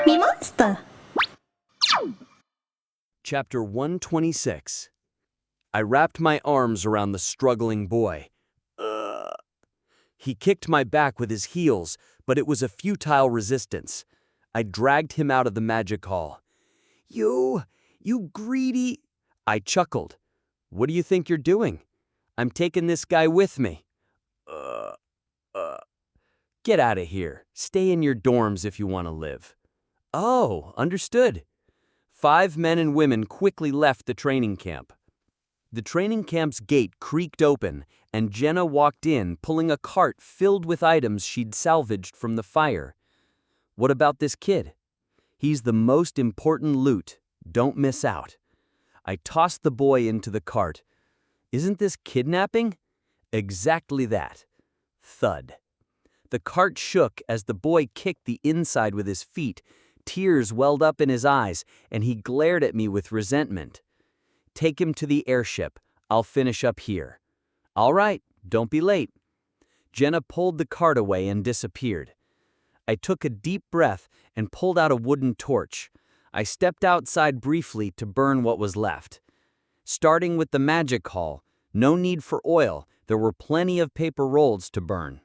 MeMonster. Chapter 126. I wrapped my arms around the struggling boy. He kicked my back with his heels, but it was a futile resistance. I dragged him out of the magic hall. You greedy... I chuckled. What do you think you're doing? I'm taking this guy with me. Get out of here. Stay in your dorms if you want to live. Oh, understood. 5 men and women quickly left the training camp. The training camp's gate creaked open, and Jenna walked in, pulling a cart filled with items she'd salvaged from the fire. What about this kid? He's the most important loot. Don't miss out. I tossed the boy into the cart. Isn't this kidnapping? Exactly that. Thud. The cart shook as the boy kicked the inside with his feet. Tears welled up in his eyes, and he glared at me with resentment. Take him to the airship. I'll finish up here. All right, don't be late. Jenna pulled the cart away and disappeared. I took a deep breath and pulled out a wooden torch. I stepped outside briefly to burn what was left. Starting with the magic hall, no need for oil, there were plenty of paper rolls to burn.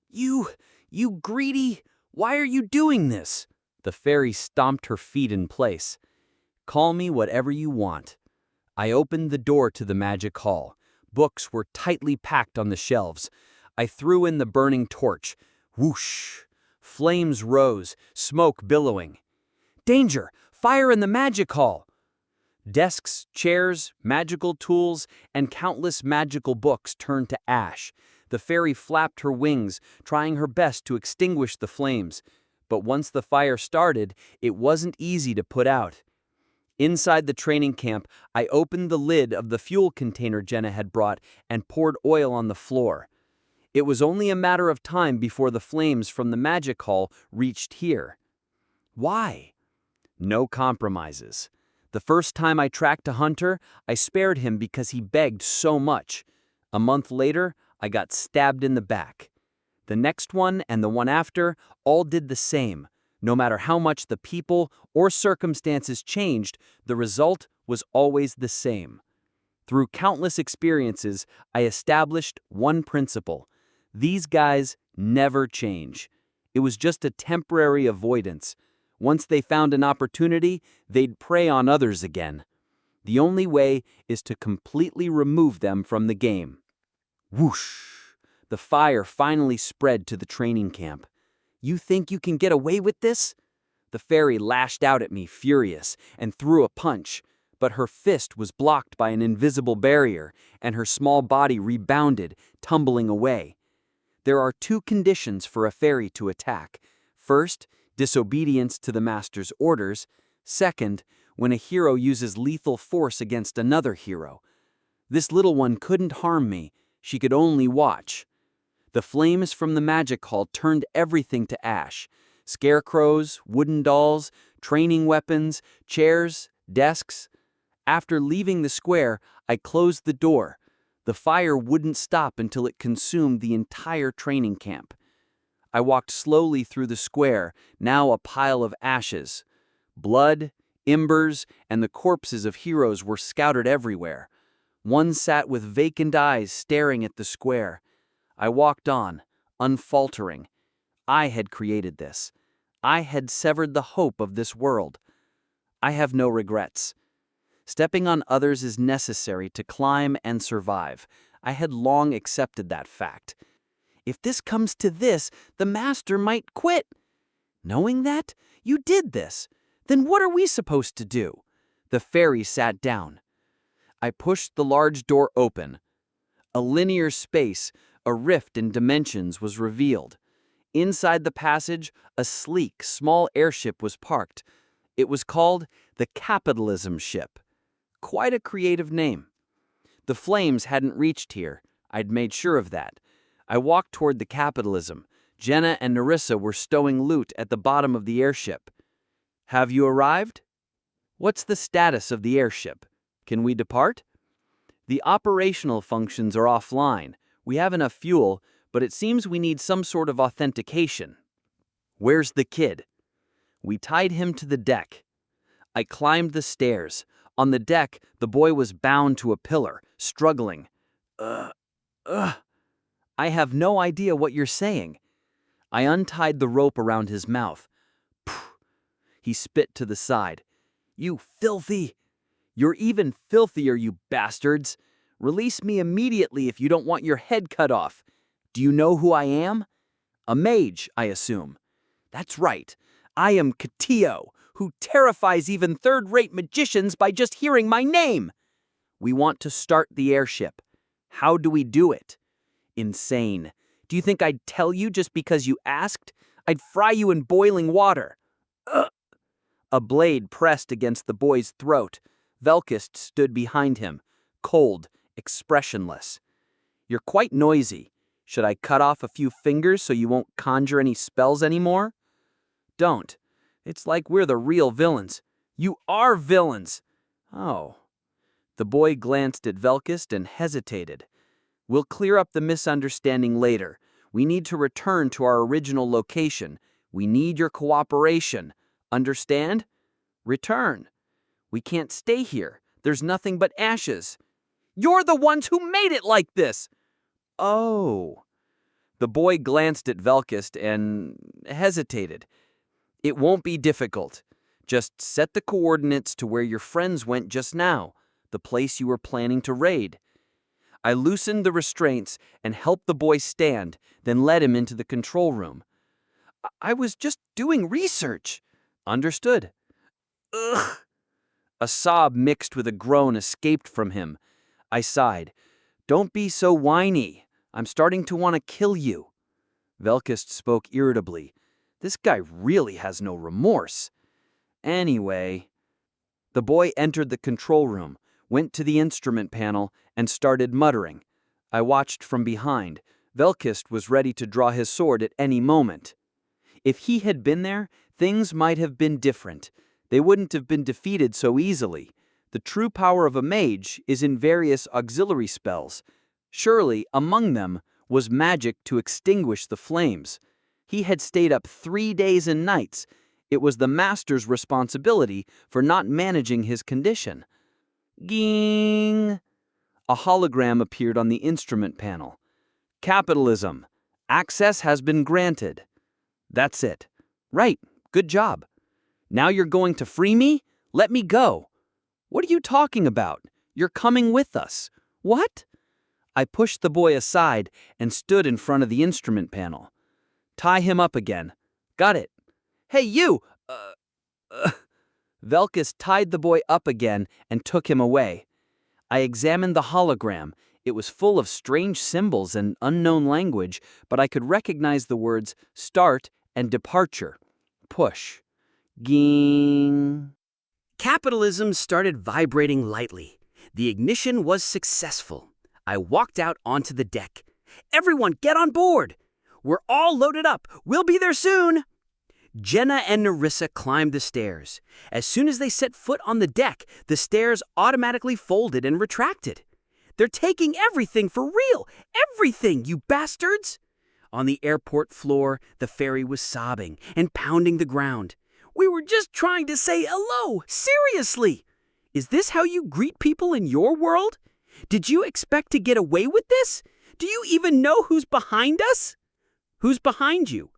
You greedy! Why are you doing this? The fairy stomped her feet in place. Call me whatever you want. I opened the door to the magic hall. Books were tightly packed on the shelves. I threw in the burning torch. Whoosh! Flames rose, smoke billowing. Danger! Fire in the magic hall! Desks, chairs, magical tools, and countless magical books turned to ash. The fairy flapped her wings, trying her best to extinguish the flames. But once the fire started, it wasn't easy to put out. Inside the training camp, I opened the lid of the fuel container Jenna had brought and poured oil on the floor. It was only a matter of time before the flames from the magic hall reached here. Why? No compromises. The first time I tracked a hunter, I spared him because he begged so much. A month later, I got stabbed in the back. The next one and the one after all did the same. No matter how much the people or circumstances changed, the result was always the same. Through countless experiences, I established one principle. These guys never change. It was just a temporary avoidance. Once they found an opportunity, they'd prey on others again. The only way is to completely remove them from the game. Whoosh! The fire finally spread to the training camp. You think you can get away with this? The fairy lashed out at me, furious, and threw a punch, but her fist was blocked by an invisible barrier, and her small body rebounded, tumbling away. There are 2 conditions for a fairy to attack. First, disobedience to the master's orders. Second, when a hero uses lethal force against another hero. This little one couldn't harm me. She could only watch. The flames from the magic hall turned everything to ash. Scarecrows, wooden dolls, training weapons, chairs, desks. After leaving the square, I closed the door. The fire wouldn't stop until it consumed the entire training camp. I walked slowly through the square, now a pile of ashes. Blood, embers, and the corpses of heroes were scattered everywhere. One sat with vacant eyes staring at the square. I walked on, unfaltering. I had created this. I had severed the hope of this world. I have no regrets. Stepping on others is necessary to climb and survive. I had long accepted that fact. If this comes to this, the master might quit. Knowing that, you did this. Then what are we supposed to do? The fairy sat down. I pushed the large door open. A linear space, a rift in dimensions, was revealed. Inside the passage, a sleek, small airship was parked. It was called the Capitalism Ship. Quite a creative name. The flames hadn't reached here. I'd made sure of that. I walked toward the Capitalism. Jenna and Nerissa were stowing loot at the bottom of the airship. Have you arrived? What's the status of the airship? Can we depart? The operational functions are offline. We have enough fuel, but it seems we need some sort of authentication. Where's the kid? We tied him to the deck. I climbed the stairs. On the deck, the boy was bound to a pillar, struggling. Ugh. I have no idea what you're saying. I untied the rope around his mouth. He spit to the side. You filthy! You're even filthier, you bastards! Release me immediately if you don't want your head cut off. Do you know who I am? A mage, I assume. That's right. I am Katio, who terrifies even third-rate magicians by just hearing my name. We want to start the airship. How do we do it? Insane. Do you think I'd tell you just because you asked? I'd fry you in boiling water. Ugh. A blade pressed against the boy's throat. Velkist stood behind him, cold, expressionless. You're quite noisy. Should I cut off a few fingers so you won't conjure any spells anymore? Don't. It's like we're the real villains. You are villains. Oh. The boy glanced at Velkist and hesitated. We'll clear up the misunderstanding later. We need to return to our original location. We need your cooperation. Understand? Return. We can't stay here. There's nothing but ashes. You're the ones who made it like this! Oh. The boy glanced at Velkist and hesitated. It won't be difficult. Just set the coordinates to where your friends went just now, the place you were planning to raid. I loosened the restraints and helped the boy stand, then led him into the control room. I was just doing research. Understood. Ugh. A sob mixed with a groan escaped from him. I sighed. Don't be so whiny. I'm starting to want to kill you. Velkist spoke irritably. This guy really has no remorse. Anyway. The boy entered the control room, went to the instrument panel, and started muttering. I watched from behind. Velkist was ready to draw his sword at any moment. If he had been there, things might have been different. They wouldn't have been defeated so easily. The true power of a mage is in various auxiliary spells. Surely, among them, was magic to extinguish the flames. He had stayed up 3 days and nights. It was the master's responsibility for not managing his condition. Ging! A hologram appeared on the instrument panel. Capitalism. Access has been granted. That's it. Right. Good job. Now you're going to free me? Let me go. What are you talking about? You're coming with us. What? I pushed the boy aside and stood in front of the instrument panel. Tie him up again. Got it. Hey, you! Velkist tied the boy up again and took him away. I examined the hologram. It was full of strange symbols and unknown language, but I could recognize the words start and departure. Push. Ging. Capitalism started vibrating lightly. The ignition was successful. I walked out onto the deck. Everyone get on board! We're all loaded up. We'll be there soon. Jenna and Nerissa climbed the stairs. As soon as they set foot on the deck, the stairs automatically folded and retracted. They're taking everything for real. Everything, you bastards! On the airport floor, the ferry was sobbing and pounding the ground. We were just trying to say hello. Seriously! Is this how you greet people in your world? Did you expect to get away with this? Do you even know who's behind us? Who's behind you?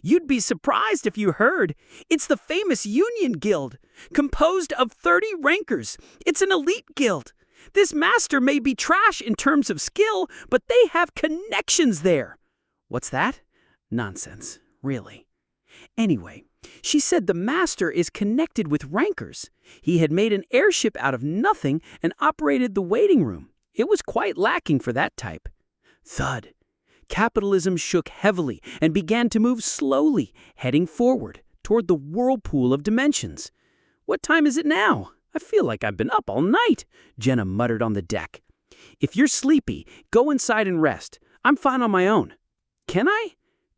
You'd be surprised if you heard. It's the famous Union Guild, composed of 30 rankers. It's an elite guild. This master may be trash in terms of skill, but they have connections there. What's that? Nonsense, really. Anyway, she said the master is connected with rankers. He had made an airship out of nothing and operated the waiting room. It was quite lacking for that type. Thud. Capitalism shook heavily and began to move slowly, heading forward toward the whirlpool of dimensions. What time is it now? I feel like I've been up all night, Jenna muttered on the deck. If you're sleepy, go inside and rest. I'm fine on my own. Can I?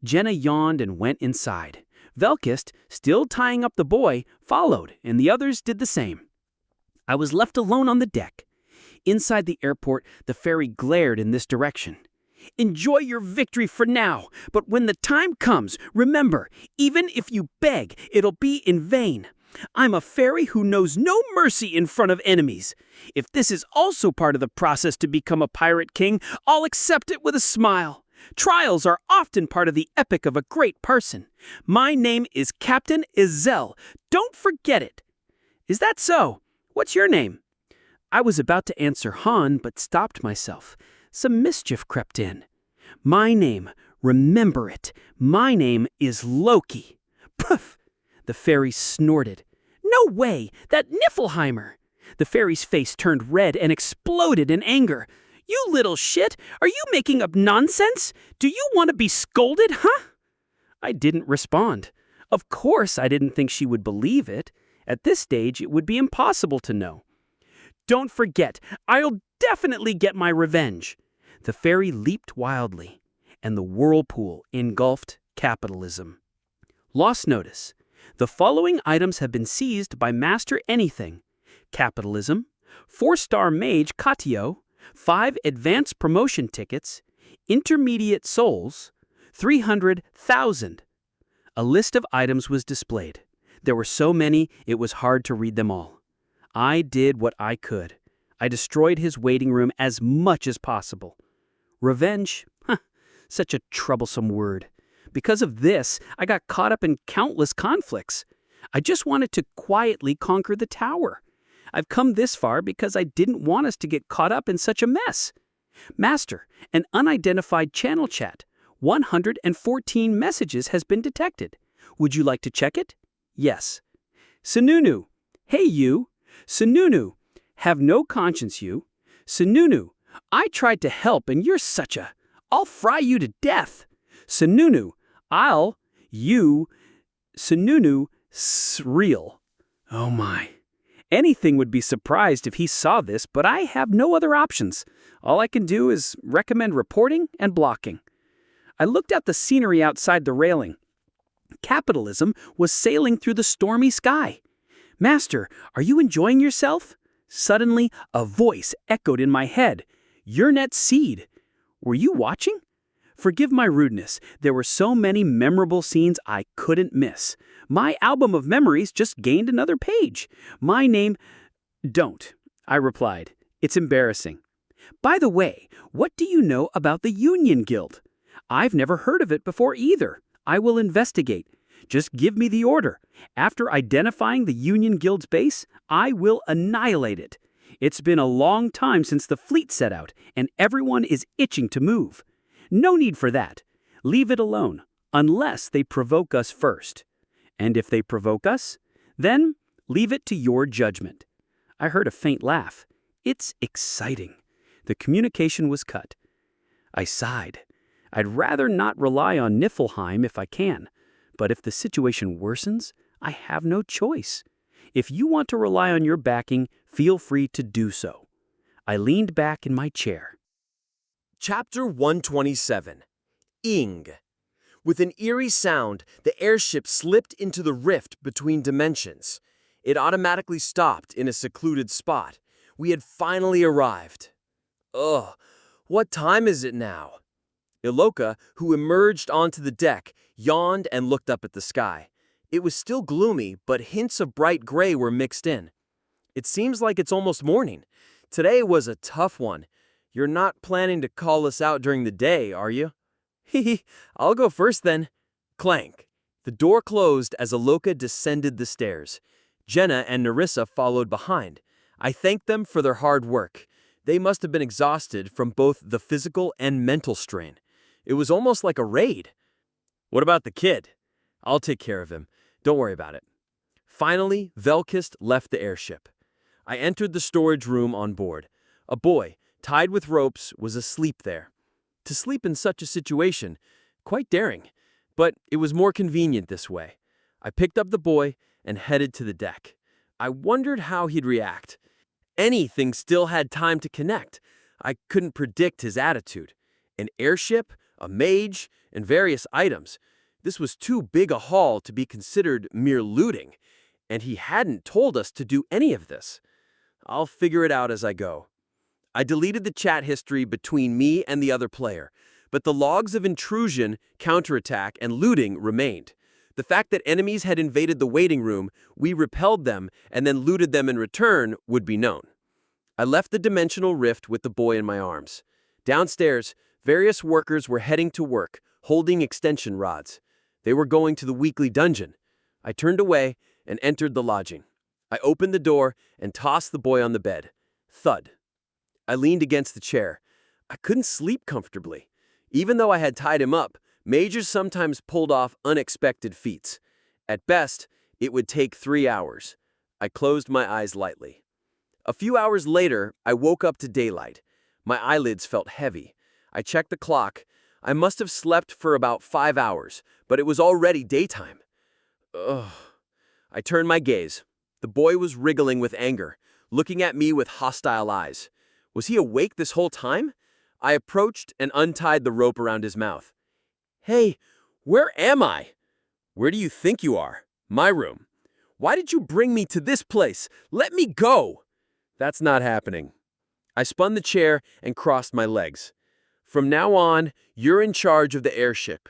Jenna yawned and went inside. Velkist, still tying up the boy, followed, and the others did the same. I was left alone on the deck. Inside the airport, the ferry glared in this direction. Enjoy your victory for now, but when the time comes, remember, even if you beg, it'll be in vain. I'm a fairy who knows no mercy in front of enemies. If this is also part of the process to become a pirate king, I'll accept it with a smile. Trials are often part of the epic of a great person. My name is Captain Izel. Don't forget it. Is that so? What's your name? I was about to answer Han, but stopped myself. Some mischief crept in. My name, remember it, my name is Loki. Puff! The fairy snorted. No way! That Niflheimer! The fairy's face turned red and exploded in anger. You little shit! Are you making up nonsense? Do you want to be scolded, huh? I didn't respond. Of course I didn't think she would believe it. At this stage, it would be impossible to know. Don't forget, I'll definitely get my revenge. The fairy leaped wildly, and the whirlpool engulfed capitalism. Lost notice. The following items have been seized by Master Anything. Capitalism, 4-star mage Katio, 5 advanced promotion tickets, intermediate souls, 300,000. A list of items was displayed. There were so many, it was hard to read them all. I did what I could. I destroyed his waiting room as much as possible. Revenge? Such a troublesome word. Because of this, I got caught up in countless conflicts. I just wanted to quietly conquer the tower. I've come this far because I didn't want us to get caught up in such a mess. Master, an unidentified channel chat. 114 messages has been detected. Would you like to check it? Yes. Sununu. Hey you. Sununu. Have no conscience you. Sununu. I tried to help and you're such a... I'll fry you to death. Sununu. Sununu. Real. Oh my. Anything would be surprised if he saw this, but I have no other options. All I can do is recommend reporting and blocking. I looked at the scenery outside the railing. Capitalism was sailing through the stormy sky. Master, are you enjoying yourself? Suddenly, a voice echoed in my head. Yurnet Seed. Were you watching? Forgive my rudeness. There were so many memorable scenes I couldn't miss. My album of memories just gained another page. My name... Don't, I replied. It's embarrassing. By the way, what do you know about the Union Guild? I've never heard of it before either. I will investigate. Just give me the order. After identifying the Union Guild's base, I will annihilate it. It's been a long time since the fleet set out, and everyone is itching to move. No need for that. Leave it alone, unless they provoke us first. And if they provoke us, then leave it to your judgment. I heard a faint laugh. It's exciting. The communication was cut. I sighed. I'd rather not rely on Niflheim if I can, but if the situation worsens, I have no choice. If you want to rely on your backing, feel free to do so. I leaned back in my chair. Chapter 127. Ing. With an eerie sound, the airship slipped into the rift between dimensions. It automatically stopped in a secluded spot. We had finally arrived. Ugh, what time is it now? Iloka, who emerged onto the deck, yawned and looked up at the sky. It was still gloomy, but hints of bright gray were mixed in. It seems like it's almost morning. Today was a tough one. You're not planning to call us out during the day, are you? Hehe, I'll go first then. Clank. The door closed as Iloka descended the stairs. Jenna and Nerissa followed behind. I thanked them for their hard work. They must have been exhausted from both the physical and mental strain. It was almost like a raid. What about the kid? I'll take care of him. Don't worry about it. Finally, Velkist left the airship. I entered the storage room on board. A boy, tied with ropes, was asleep there. To sleep in such a situation, quite daring, but it was more convenient this way. I picked up the boy and headed to the deck. I wondered how he'd react. Anything still had time to connect. I couldn't predict his attitude. An airship, a mage, and various items. This was too big a haul to be considered mere looting, and he hadn't told us to do any of this. I'll figure it out as I go. I deleted the chat history between me and the other player. but the logs of intrusion, counterattack, and looting remained. The fact that enemies had invaded the waiting room, we repelled them, and then looted them in return would be known. I left the dimensional rift with the boy in my arms. Downstairs, various workers were heading to work, holding extension rods. They were going to the weekly dungeon. I turned away and entered the lodging. I opened the door and tossed the boy on the bed. Thud. I leaned against the chair. I couldn't sleep comfortably. Even though I had tied him up, Majors sometimes pulled off unexpected feats. At best, it would take 3 hours. I closed my eyes lightly. A few hours later, I woke up to daylight. My eyelids felt heavy. I checked the clock. I must have slept for about 5 hours, but it was already daytime. Ugh. I turned my gaze. The boy was wriggling with anger, looking at me with hostile eyes. Was he awake this whole time? I approached and untied the rope around his mouth. Hey, where am I? Where do you think you are? My room. Why did you bring me to this place? Let me go! That's not happening. I spun the chair and crossed my legs. From now on, you're in charge of the airship.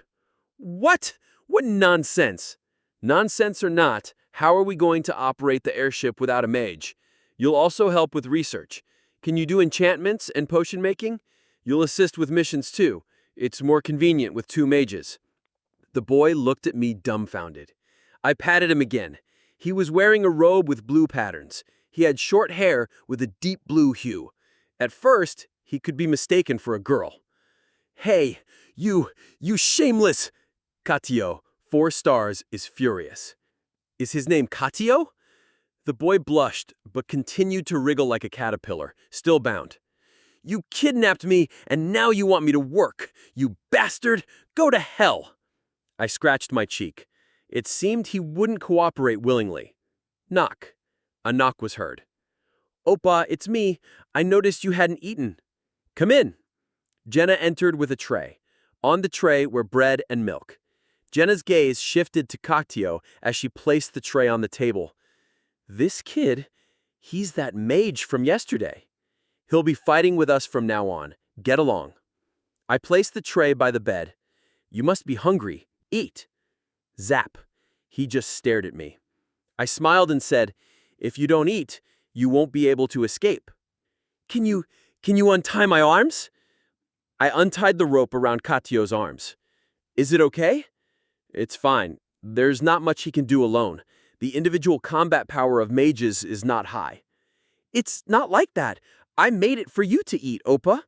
What? What nonsense! Nonsense or not, how are we going to operate the airship without a mage? You'll also help with research. Can you do enchantments and potion making? You'll assist with missions too. It's more convenient with 2 mages. The boy looked at me dumbfounded. I patted him again. He was wearing a robe with blue patterns. He had short hair with a deep blue hue. At first, he could be mistaken for a girl. Hey, you shameless! Katio, 4 stars, is furious. Is his name Katio? The boy blushed, but continued to wriggle like a caterpillar, still bound. You kidnapped me, and now you want me to work. You bastard! Go to hell! I scratched my cheek. It seemed he wouldn't cooperate willingly. Knock. A knock was heard. Oppa, it's me. I noticed you hadn't eaten. Come in. Jenna entered with a tray. On the tray were bread and milk. Jenna's gaze shifted to Katio as she placed the tray on the table. This kid, he's that mage from yesterday. He'll be fighting with us from now on. Get along. I placed the tray by the bed. You must be hungry. Eat. Zap. He just stared at me. I smiled and said, if you don't eat, you won't be able to escape. Can you untie my arms? I untied the rope around Katio's arms. Is it okay? It's fine. There's not much he can do alone. The individual combat power of mages is not high. It's not like that. I made it for you to eat, Oppa.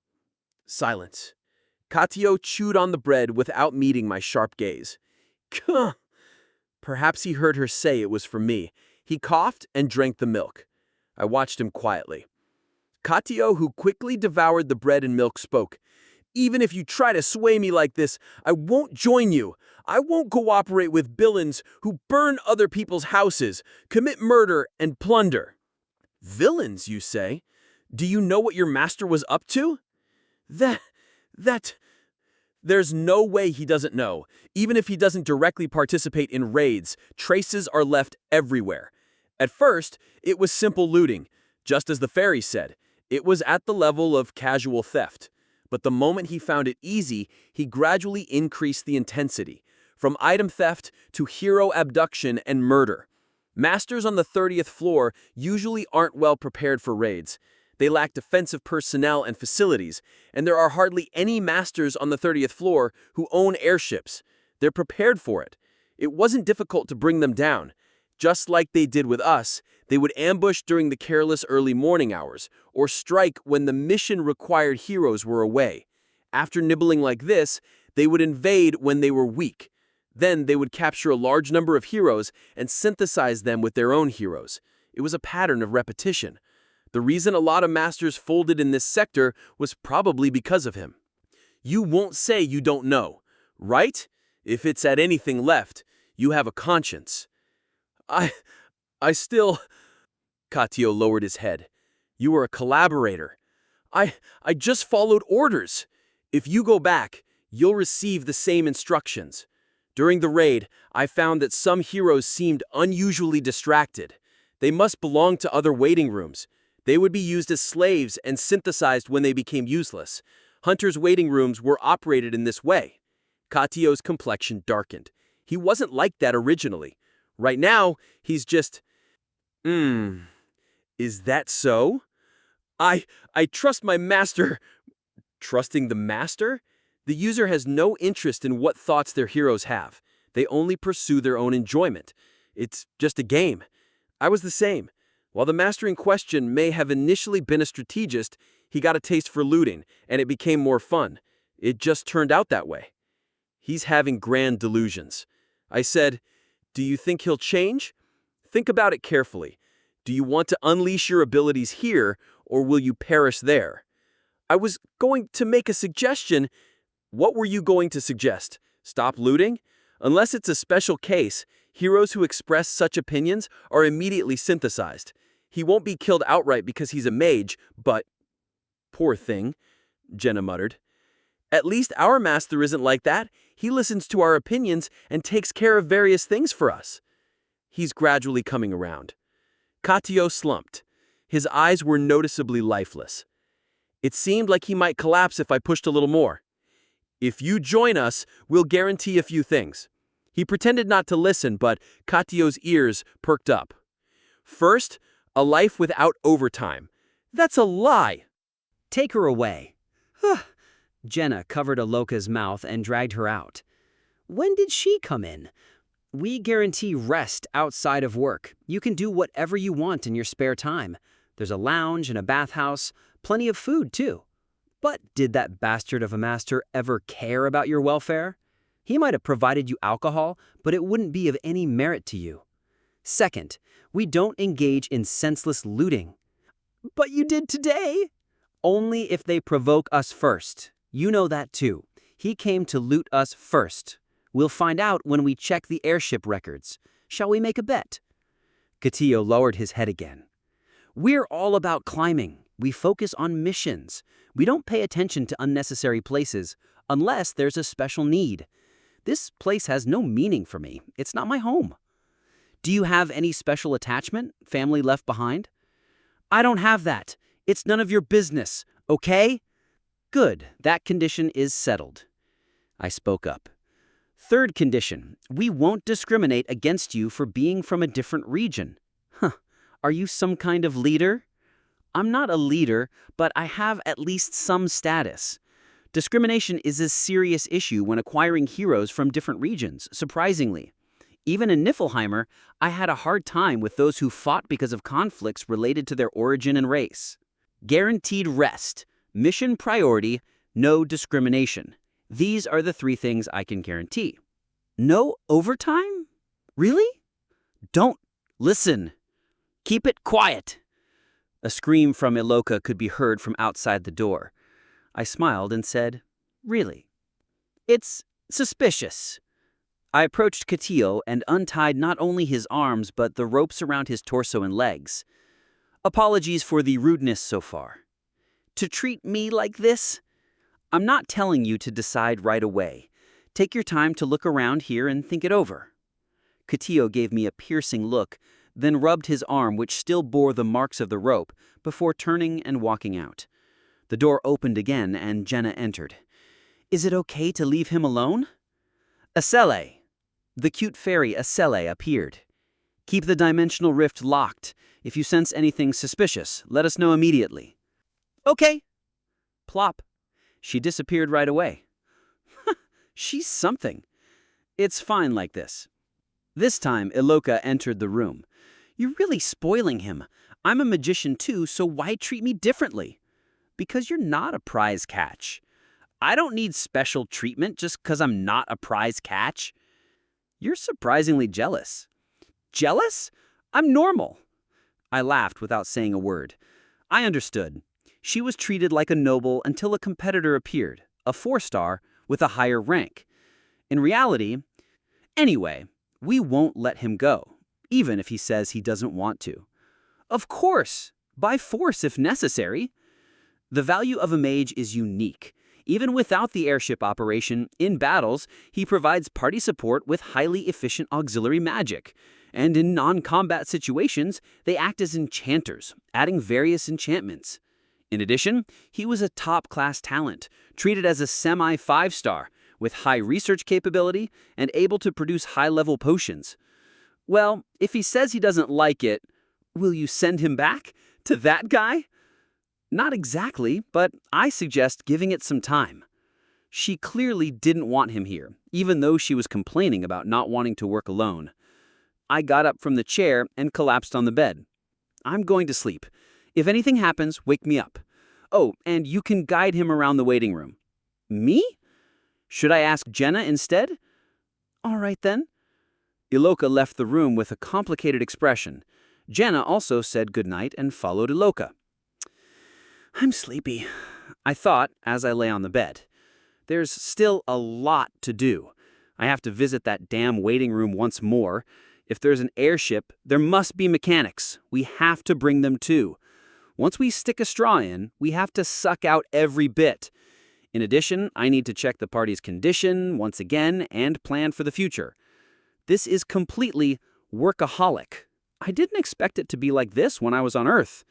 Silence. Katio chewed on the bread without meeting my sharp gaze. Kuh! Perhaps he heard her say it was for me. He coughed and drank the milk. I watched him quietly. Katio, who quickly devoured the bread and milk, spoke. Even if you try to sway me like this, I won't join you. I won't cooperate with villains who burn other people's houses, commit murder, and plunder. Villains, you say? Do you know what your master was up to? There's no way he doesn't know. Even if he doesn't directly participate in raids, traces are left everywhere. At first, it was simple looting. Just as the fairy said, it was at the level of casual theft. But the moment he found it easy, he gradually increased the intensity, from item theft to hero abduction and murder. Masters on the 30th floor usually aren't well prepared for raids. They lack defensive personnel and facilities, and there are hardly any masters on the 30th floor who own airships. They're prepared for it. It wasn't difficult to bring them down. Just like they did with us, they would ambush during the careless early morning hours, or strike when the mission-required heroes were away. After nibbling like this, they would invade when they were weak. Then they would capture a large number of heroes and synthesize them with their own heroes. It was a pattern of repetition. The reason a lot of masters folded in this sector was probably because of him. You won't say you don't know, right? If it's at anything left, you have a conscience. I still... Katio lowered his head. You were a collaborator. I just followed orders. If you go back, you'll receive the same instructions. During the raid, I found that some heroes seemed unusually distracted. They must belong to other waiting rooms. They would be used as slaves and synthesized when they became useless. Hunters' waiting rooms were operated in this way. Katio's complexion darkened. He wasn't like that originally. Right now, he's just, is that so? I trust my master. Trusting the master? The user has no interest in what thoughts their heroes have. They only pursue their own enjoyment. It's just a game. I was the same. While the master in question may have initially been a strategist, he got a taste for looting, and it became more fun. It just turned out that way. He's having grand delusions. I said, "Do you think he'll change? Think about it carefully. Do you want to unleash your abilities here, or will you perish there?" I was going to make a suggestion. What were you going to suggest? Stop looting? Unless it's a special case, heroes who express such opinions are immediately synthesized. He won't be killed outright because he's a mage, but... Poor thing, Jenna muttered. At least our master isn't like that. He listens to our opinions and takes care of various things for us. He's gradually coming around. Katio slumped. His eyes were noticeably lifeless. It seemed like he might collapse if I pushed a little more. If you join us, we'll guarantee a few things. He pretended not to listen, but Katio's ears perked up. First, a life without overtime. That's a lie. Take her away. Jenna covered Aloka's mouth and dragged her out. When did she come in? We guarantee rest outside of work. You can do whatever you want in your spare time. There's a lounge and a bathhouse, plenty of food too. But did that bastard of a master ever care about your welfare? He might have provided you alcohol, but it wouldn't be of any merit to you. Second, we don't engage in senseless looting. But you did today. Only if they provoke us first. You know that too. He came to loot us first. We'll find out when we check the airship records. Shall we make a bet? Katio lowered his head again. We're all about climbing. We focus on missions. We don't pay attention to unnecessary places unless there's a special need. This place has no meaning for me. It's not my home. Do you have any special attachment, family left behind? I don't have that. It's none of your business, okay? Good, that condition is settled. I spoke up. Third condition, we won't discriminate against you for being from a different region. Are you some kind of leader? I'm not a leader, but I have at least some status. Discrimination is a serious issue when acquiring heroes from different regions, surprisingly. Even in Niflheimer, I had a hard time with those who fought because of conflicts related to their origin and race. Guaranteed rest, mission priority, no discrimination. These are the three things I can guarantee. No overtime? Really? Don't listen. Keep it quiet. A scream from Iloka could be heard from outside the door. I smiled and said, Really? It's suspicious. I approached Katio and untied not only his arms but the ropes around his torso and legs. Apologies for the rudeness so far. To treat me like this? I'm not telling you to decide right away. Take your time to look around here and think it over. Katio gave me a piercing look, then rubbed his arm which still bore the marks of the rope before turning and walking out. The door opened again and Jenna entered. Is it okay to leave him alone? Asele. The cute fairy Asele appeared. Keep the dimensional rift locked. If you sense anything suspicious, let us know immediately. Okay. Plop. She disappeared right away. She's something. It's fine like this. This time, Iloka entered the room. You're really spoiling him. I'm a magician too, so why treat me differently? Because you're not a prize catch. I don't need special treatment just because I'm not a prize catch. You're surprisingly jealous. Jealous? I'm normal. I laughed without saying a word. I understood. She was treated like a noble until a competitor appeared, a 4-star, with a higher rank. In reality, anyway, we won't let him go, even if he says he doesn't want to. Of course, by force if necessary. The value of a mage is unique. Even without the airship operation, in battles, he provides party support with highly efficient auxiliary magic. And in non-combat situations, they act as enchanters, adding various enchantments. In addition, he was a top-class talent, treated as a semi-5-star, with high research capability and able to produce high-level potions. Well, if he says he doesn't like it, will you send him back to that guy? Not exactly, but I suggest giving it some time. She clearly didn't want him here, even though she was complaining about not wanting to work alone. I got up from the chair and collapsed on the bed. I'm going to sleep. If anything happens, wake me up. Oh, and you can guide him around the waiting room. Me? Should I ask Jenna instead? All right then. Iloka left the room with a complicated expression. Jenna also said goodnight and followed Iloka. I'm sleepy, I thought as I lay on the bed. There's still a lot to do. I have to visit that damn waiting room once more. If there's an airship, there must be mechanics. We have to bring them too. Once we stick a straw in, we have to suck out every bit. In addition, I need to check the party's condition once again and plan for the future. This is completely workaholic. I didn't expect it to be like this when I was on Earth.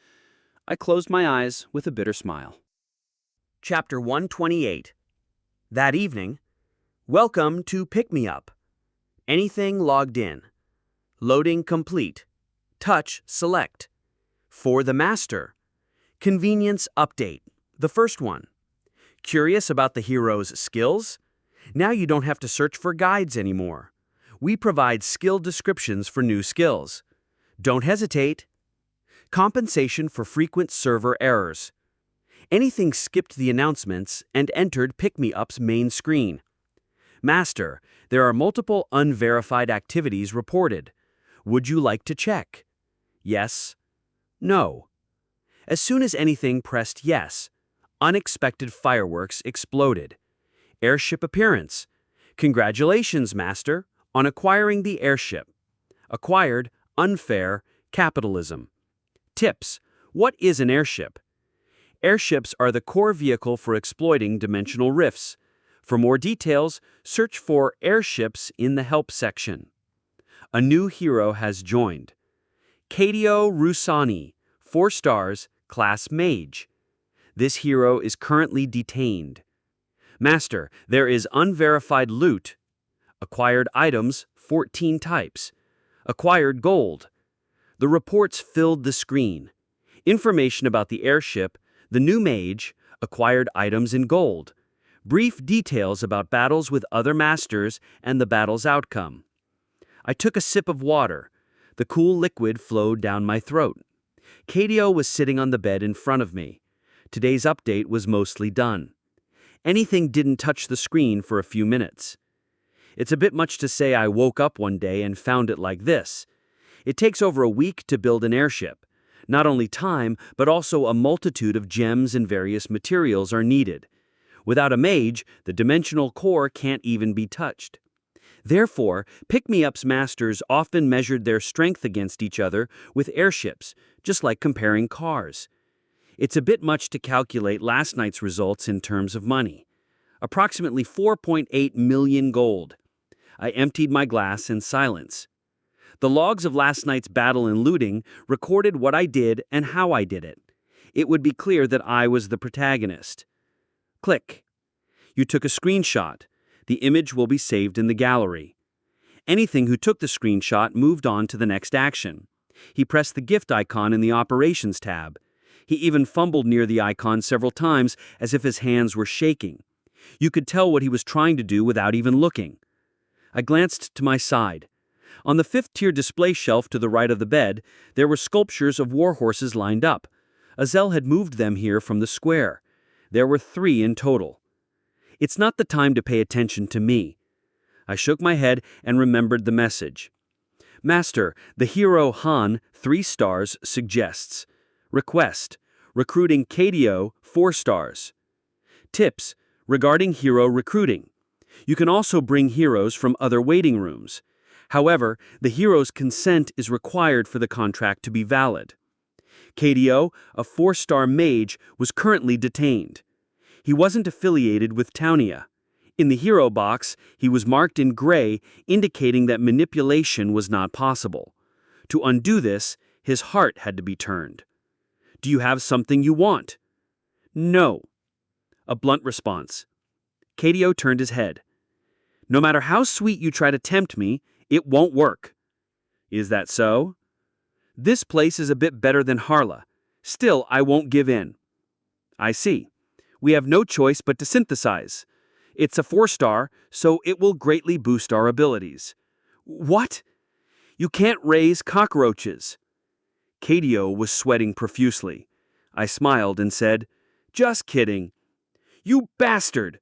I closed my eyes with a bitter smile. Chapter 128. That evening, welcome to Pick Me Up. Anything logged in. Loading complete. Touch select. For the master. Convenience update. The first one. Curious about the hero's skills? Now you don't have to search for guides anymore. We provide skill descriptions for new skills. Don't hesitate. Compensation for frequent server errors. Anything skipped the announcements and entered Pick Me Up's main screen. Master, there are multiple unverified activities reported. Would you like to check? Yes. No. As soon as anything pressed yes, unexpected fireworks exploded. Airship appearance. Congratulations, Master, on acquiring the airship. Acquired, unfair, capitalism. Tips. What is an airship? Airships are the core vehicle for exploiting dimensional rifts. For more details, search for airships in the help section. A new hero has joined. Kadio Rusani, 4 stars, class mage. This hero is currently detained. Master, there is unverified loot. Acquired items, 14 types. Acquired gold. The reports filled the screen. Information about the airship, the new mage, acquired items in gold. Brief details about battles with other masters and the battle's outcome. I took a sip of water. The cool liquid flowed down my throat. Kadio was sitting on the bed in front of me. Today's update was mostly done. Anything didn't touch the screen for a few minutes. It's a bit much to say I woke up one day and found it like this. It takes over a week to build an airship. Not only time, but also a multitude of gems and various materials are needed. Without a mage, the dimensional core can't even be touched. Therefore, Pick-Me-Up's masters often measured their strength against each other with airships, just like comparing cars. It's a bit much to calculate last night's results in terms of money. Approximately 4.8 million gold. I emptied my glass in silence. The logs of last night's battle and looting recorded what I did and how I did it. It would be clear that I was the protagonist. Click. You took a screenshot. The image will be saved in the gallery. Anything who took the screenshot moved on to the next action. He pressed the gift icon in the Operations tab. He even fumbled near the icon several times as if his hands were shaking. You could tell what he was trying to do without even looking. I glanced to my side. On the 5th-tier display shelf to the right of the bed, there were sculptures of war horses lined up. Azel had moved them here from the square. There were 3 in total. It's not the time to pay attention to me. I shook my head and remembered the message. Master, the hero Han, 3 stars, suggests. Request. Recruiting Kadio, 4 stars. Tips. Regarding hero recruiting. You can also bring heroes from other waiting rooms. However, the hero's consent is required for the contract to be valid. Kadio, a 4-star mage, was currently detained. He wasn't affiliated with Townia. In the hero box, he was marked in gray, indicating that manipulation was not possible. To undo this, his heart had to be turned. Do you have something you want? No. A blunt response. Kadio turned his head. No matter how sweet you try to tempt me, it won't work. Is that so? This place is a bit better than Harla. Still, I won't give in. I see. We have no choice but to synthesize. It's a 4-star, so it will greatly boost our abilities. What? You can't raise cockroaches. Kadio was sweating profusely. I smiled and said, Just kidding. You bastard!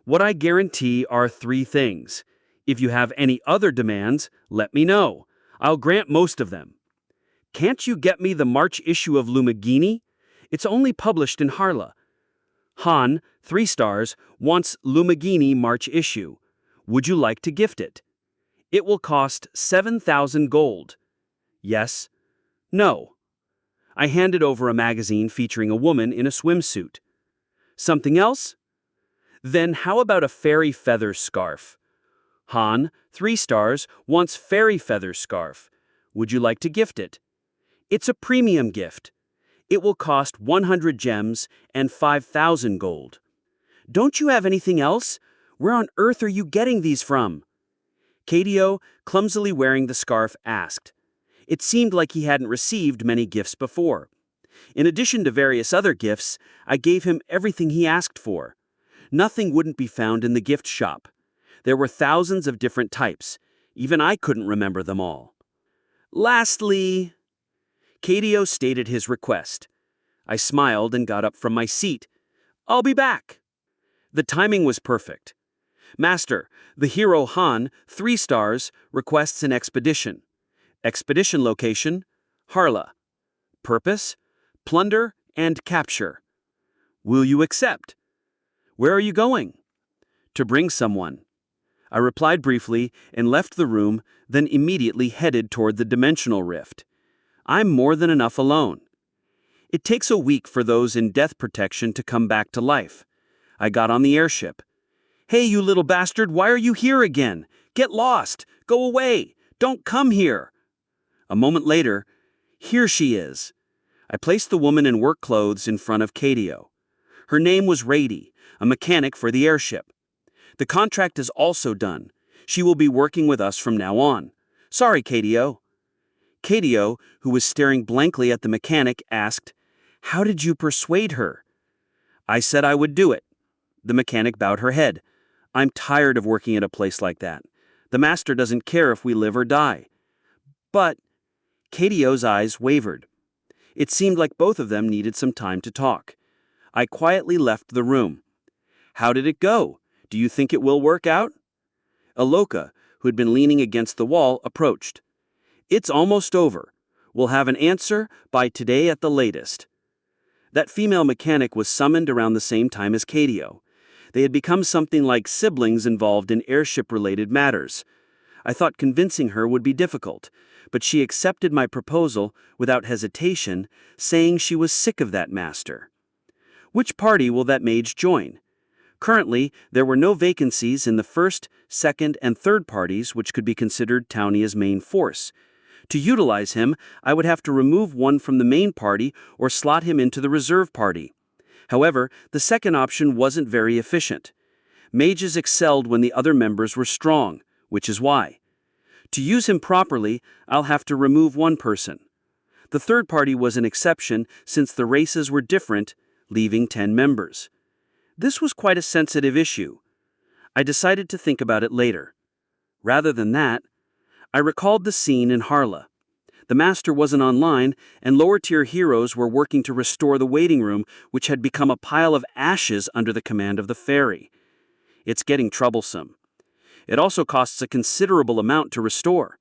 What I guarantee are 3 things. If you have any other demands, let me know. I'll grant most of them. Can't you get me the March issue of Lumagini? It's only published in Harla. Han, 3 stars, wants Lumagini March issue. Would you like to gift it? It will cost 7,000 gold. Yes? No. I handed over a magazine featuring a woman in a swimsuit. Something else? Then how about a fairy feather scarf? Han, 3 stars, wants fairy feather scarf. Would you like to gift it? It's a premium gift. It will cost 100 gems and 5,000 gold. Don't you have anything else? Where on earth are you getting these from? Kadio, clumsily wearing the scarf, asked. It seemed like he hadn't received many gifts before. In addition to various other gifts, I gave him everything he asked for. Nothing wouldn't be found in the gift shop. There were thousands of different types. Even I couldn't remember them all. Lastly, Kadio stated his request. I smiled and got up from my seat. I'll be back. The timing was perfect. Master, the hero Han, 3 stars, requests an expedition. Expedition location, Harla. Purpose, plunder and capture. Will you accept? Where are you going? To bring someone. I replied briefly and left the room, then immediately headed toward the dimensional rift. I'm more than enough alone. It takes a week for those in death protection to come back to life. I got on the airship. Hey, you little bastard, why are you here again? Get lost! Go away! Don't come here! A moment later, here she is. I placed the woman in work clothes in front of Kadio. Her name was Rady, a mechanic for the airship. The contract is also done. She will be working with us from now on. Sorry, Kadio. Kadio, who was staring blankly at the mechanic, asked, How did you persuade her? I said I would do it. The mechanic bowed her head. I'm tired of working at a place like that. The master doesn't care if we live or die. But Kadio's eyes wavered. It seemed like both of them needed some time to talk. I quietly left the room. How did it go? Do you think it will work out? Aloka, who had been leaning against the wall, approached. It's almost over. We'll have an answer by today at the latest. That female mechanic was summoned around the same time as Kadio. They had become something like siblings involved in airship-related matters. I thought convincing her would be difficult, but she accepted my proposal without hesitation, saying she was sick of that master. Which party will that mage join? Currently, there were no vacancies in the first, second, and third parties which could be considered Taunia's main force. To utilize him, I would have to remove one from the main party or slot him into the reserve party. However, the second option wasn't very efficient. Mages excelled when the other members were strong, which is why. To use him properly, I'll have to remove one person. The third party was an exception since the races were different, leaving 10 members. This was quite a sensitive issue. I decided to think about it later. Rather than that, I recalled the scene in Harla. The master wasn't online, and lower-tier heroes were working to restore the waiting room, which had become a pile of ashes under the command of the fairy. It's getting troublesome. It also costs a considerable amount to restore.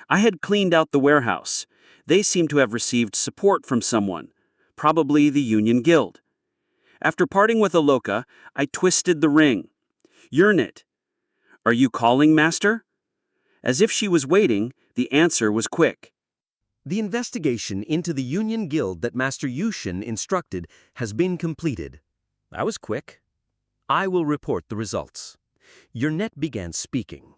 I had cleaned out the warehouse. They seemed to have received support from someone, probably the Union Guild. After parting with Aloka, I twisted the ring. Urnit. Are you calling, Master? As if she was waiting, the answer was quick. The investigation into the Union Guild that Master Yushin instructed has been completed. That was quick. I will report the results. Urnit began speaking.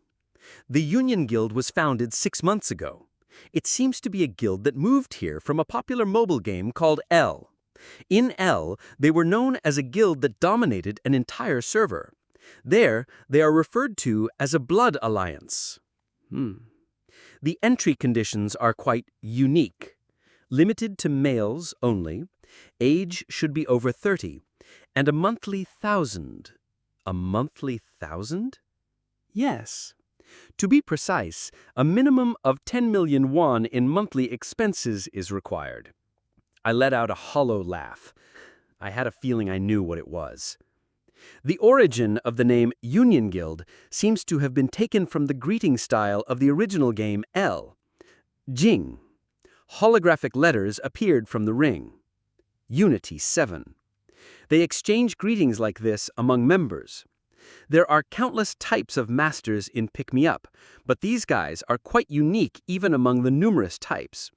The Union Guild was founded 6 months ago. It seems to be a guild that moved here from a popular mobile game called L. In L, they were known as a guild that dominated an entire server. There, they are referred to as a blood alliance. The entry conditions are quite unique. Limited to males only, age should be over 30, and a monthly 1,000. A monthly 1,000? Yes. To be precise, a minimum of 10 million won in monthly expenses is required. I let out a hollow laugh. I had a feeling I knew what it was. The origin of the name Union Guild seems to have been taken from the greeting style of the original game L. Jing. Holographic letters appeared from the ring. Unity 7. They exchange greetings like this among members. There are countless types of masters in Pick Me Up, but these guys are quite unique even among the numerous types.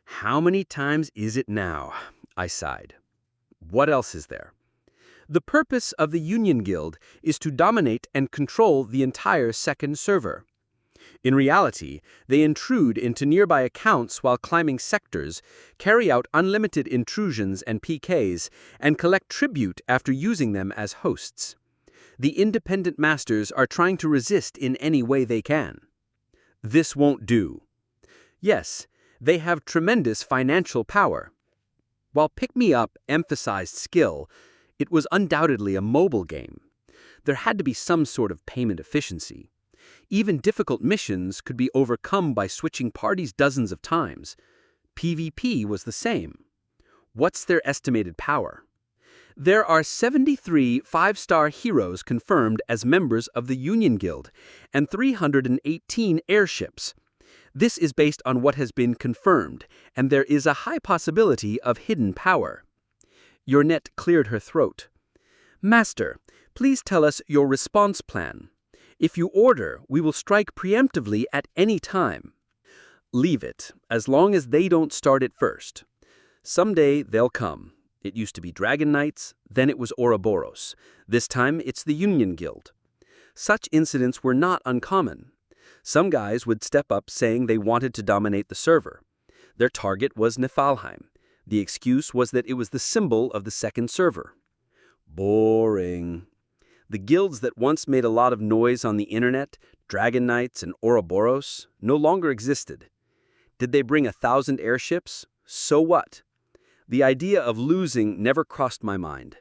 How many times is it now? I sighed. What else is there? The purpose of the Union Guild is to dominate and control the entire second server. In reality, they intrude into nearby accounts while climbing sectors, carry out unlimited intrusions and PKs, and collect tribute after using them as hosts. The independent masters are trying to resist in any way they can. This won't do. Yes, they have tremendous financial power. While Pick Me Up emphasized skill, it was undoubtedly a mobile game. There had to be some sort of payment efficiency. Even difficult missions could be overcome by switching parties dozens of times. PvP was the same. What's their estimated power? There are 73 5-star heroes confirmed as members of the Union Guild, and 318 airships. This is based on what has been confirmed, and there is a high possibility of hidden power. Your net cleared her throat. Master, please tell us your response plan. If you order, we will strike preemptively at any time. Leave it, as long as they don't start it first. Someday they'll come. It used to be Dragon Knights, then it was Ouroboros. This time it's the Union Guild. Such incidents were not uncommon. Some guys would step up saying they wanted to dominate the server. Their target was Niflheim. The excuse was that it was the symbol of the second server. Boring. The guilds that once made a lot of noise on the internet, Dragon Knights and Ouroboros, no longer existed. Did they bring 1,000 airships? So what? The idea of losing never crossed my mind.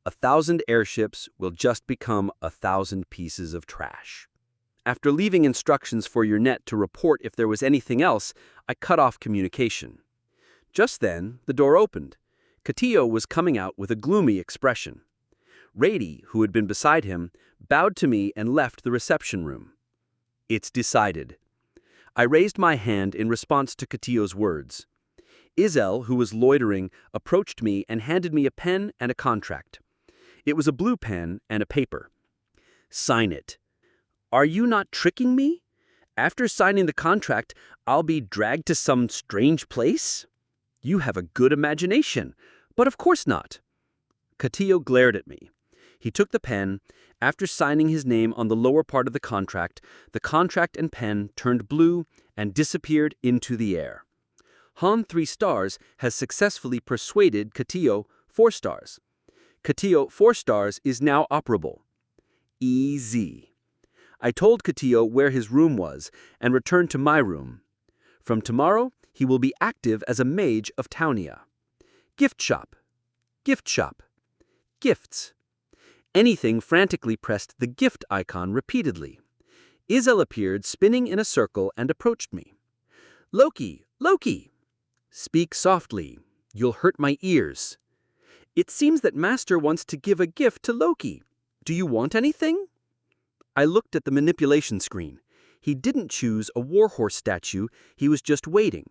1,000 airships will just become 1,000 pieces of trash. After leaving instructions for your net to report if there was anything else, I cut off communication. Just then, the door opened. Katillo was coming out with a gloomy expression. Rady, who had been beside him, bowed to me and left the reception room. It's decided. I raised my hand in response to Katillo's words. Isel, who was loitering, approached me and handed me a pen and a contract. It was a blue pen and a paper. Sign it. Are you not tricking me? After signing the contract, I'll be dragged to some strange place? You have a good imagination, but of course not. Katillo glared at me. He took the pen. After signing his name on the lower part of the contract and pen turned blue and disappeared into the air. Han 3 stars has successfully persuaded Katillo 4 stars. Katillo 4 stars is now operable. Easy. I told Katillo where his room was and returned to my room. From tomorrow, he will be active as a mage of Townia. Gift shop. Gift shop. Gifts. Anything frantically pressed the gift icon repeatedly. Isel appeared spinning in a circle and approached me. Loki! Loki! Speak softly. You'll hurt my ears. It seems that Master wants to give a gift to Loki. Do you want anything? I looked at the manipulation screen. He didn't choose a warhorse statue, he was just waiting.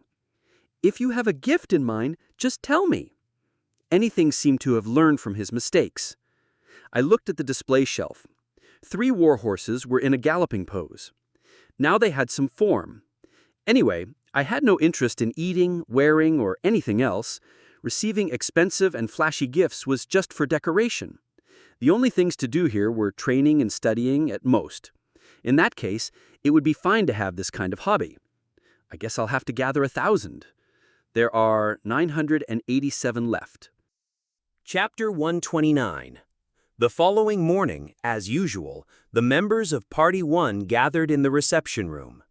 If you have a gift in mind, just tell me. Anything seemed to have learned from his mistakes. I looked at the display shelf. 3 warhorses were in a galloping pose. Now they had some form. Anyway, I had no interest in eating, wearing, or anything else. Receiving expensive and flashy gifts was just for decoration. The only things to do here were training and studying at most. In that case, it would be fine to have this kind of hobby. I guess I'll have to gather 1,000. There are 987 left. Chapter 129. The following morning, as usual, the members of Party 1 gathered in the reception room.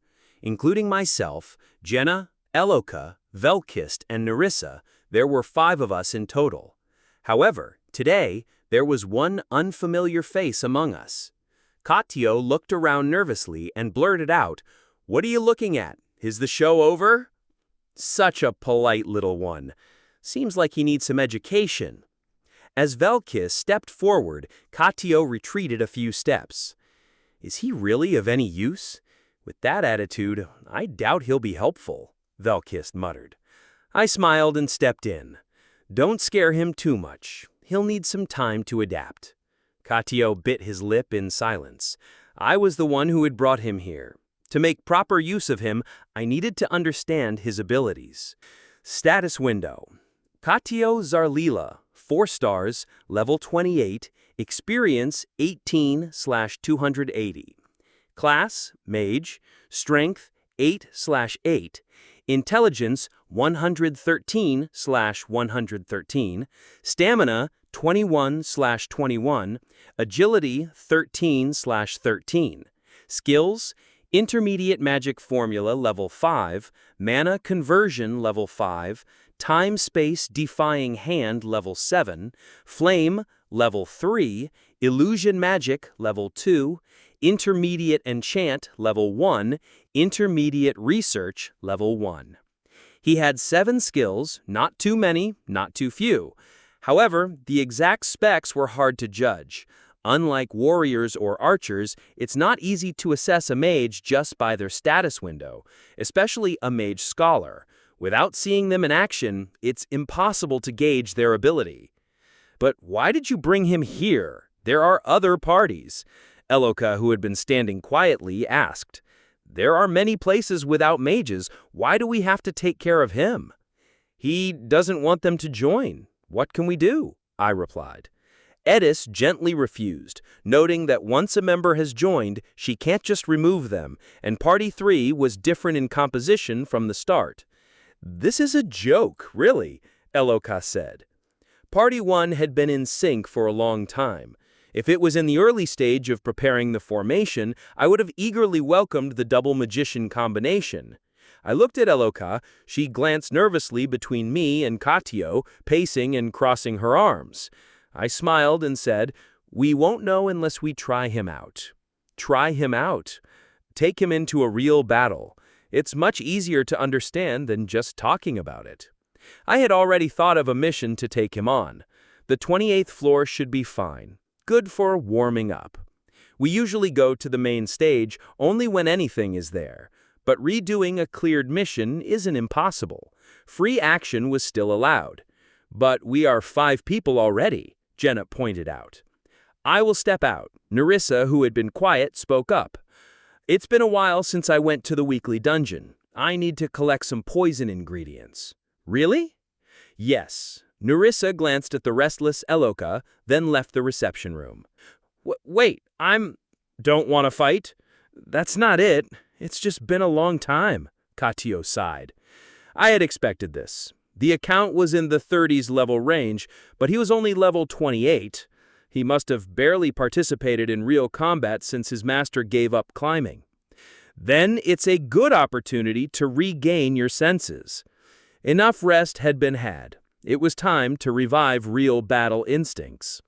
Including myself, Jenna, Eloka, Velkist, and Nerissa, there were 5 of us in total. However, today, there was one unfamiliar face among us. Katio looked around nervously and blurted out, "What are you looking at? Is the show over?" Such a polite little one. Seems like he needs some education. As Velkis stepped forward, Katio retreated a few steps. Is he really of any use? With that attitude, I doubt he'll be helpful, Velkis muttered. I smiled and stepped in. Don't scare him too much. He'll need some time to adapt. Katio bit his lip in silence. I was the one who had brought him here. To make proper use of him, I needed to understand his abilities. Status window. Katio Zarlila, 4 stars, level 28, experience 18/280. Class, Mage, Strength, 8/8, Intelligence, 113/113, Stamina, 21/21, Agility, 13/13. Skills, Intermediate Magic Formula level 5, Mana Conversion level 5, Time-Space Defying Hand level 7, Flame level 3, Illusion Magic level 2, Intermediate Enchant level 1, Intermediate Research level 1. He had 7 skills, not too many, not too few. However, the exact specs were hard to judge. Unlike warriors or archers, it's not easy to assess a mage just by their status window, especially a mage scholar. Without seeing them in action, it's impossible to gauge their ability. But why did you bring him here? There are other parties. Eloka, who had been standing quietly, asked. There are many places without mages. Why do we have to take care of him? He doesn't want them to join. What can we do? I replied. Edis gently refused, noting that once a member has joined, she can't just remove them, and Party 3 was different in composition from the start. This is a joke, really, Eloka said. Party 1 had been in sync for a long time. If it was in the early stage of preparing the formation, I would have eagerly welcomed the double magician combination. I looked at Eloka. She glanced nervously between me and Katio, pacing and crossing her arms. I smiled and said, "We won't know unless we try him out." Try him out. Take him into a real battle. It's much easier to understand than just talking about it. I had already thought of a mission to take him on. The 28th floor should be fine. Good for warming up. We usually go to the main stage only when anything is there. But redoing a cleared mission isn't impossible. Free action was still allowed. But we are 5 people already, Jenna pointed out. I will step out. Nerissa, who had been quiet, spoke up. It's been a while since I went to the weekly dungeon. I need to collect some poison ingredients. Really? Yes. Nerissa glanced at the restless Eloka, then left the reception room. Wait, don't want to fight? That's not it. It's just been a long time, Katio sighed. I had expected this. The account was in the 30s level range, but he was only level 28. He must have barely participated in real combat since his master gave up climbing. Then it's a good opportunity to regain your senses. Enough rest had been had. It was time to revive real battle instincts.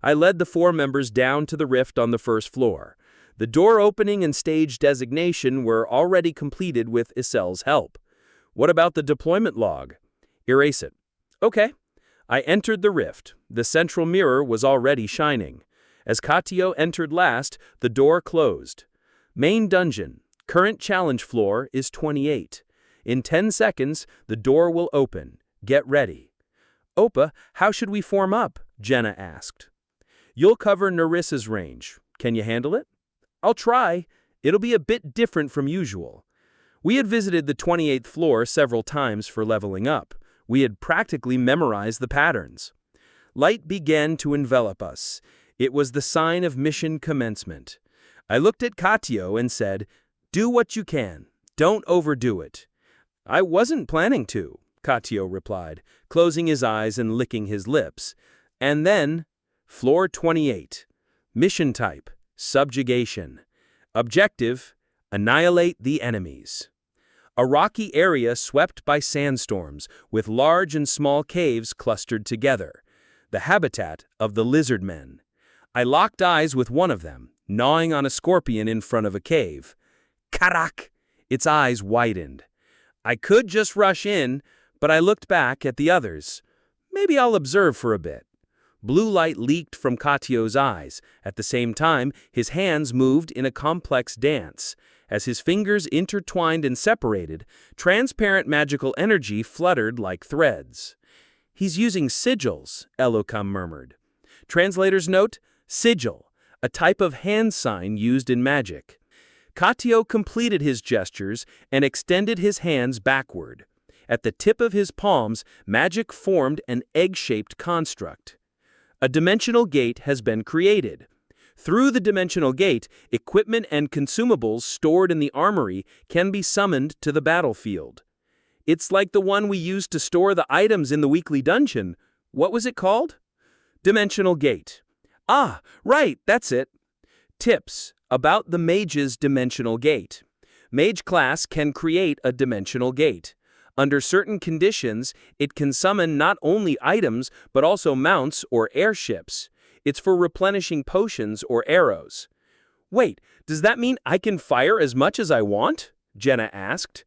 I led the 4 members down to the rift on the first floor. The door opening and stage designation were already completed with Isel's help. What about the deployment log? Erase it. Okay. I entered the rift. The central mirror was already shining. As Katio entered last, the door closed. Main dungeon. Current challenge floor is 28. In 10 seconds, the door will open. Get ready. Opa, how should we form up? Jenna asked. You'll cover Nerissa's range. Can you handle it? I'll try. It'll be a bit different from usual. We had visited the 28th floor several times for leveling up. We had practically memorized the patterns. Light began to envelop us. It was the sign of mission commencement. I looked at Katio and said, "Do what you can. Don't overdo it." I wasn't planning to, Katio replied, closing his eyes and licking his lips. And then, Floor 28. Mission type, subjugation. Objective, annihilate the enemies. A rocky area swept by sandstorms, with large and small caves clustered together. The habitat of the lizard men. I locked eyes with one of them, gnawing on a scorpion in front of a cave. Karak! Its eyes widened. I could just rush in, but I looked back at the others. Maybe I'll observe for a bit. Blue light leaked from Katio's eyes. At the same time, his hands moved in a complex dance. As his fingers intertwined and separated, transparent magical energy fluttered like threads. "He's using sigils," Eloka murmured. Translator's note, sigil, a type of hand sign used in magic. Katio completed his gestures and extended his hands backward. At the tip of his palms, magic formed an egg-shaped construct. A dimensional gate has been created. Through the dimensional gate, equipment and consumables stored in the armory can be summoned to the battlefield. It's like the one we used to store the items in the weekly dungeon. What was it called? Dimensional gate. Ah, right, that's it. Tips about the mage's dimensional gate. Mage class can create a dimensional gate. Under certain conditions, it can summon not only items, but also mounts or airships. It's for replenishing potions or arrows. Wait, does that mean I can fire as much as I want? Jenna asked.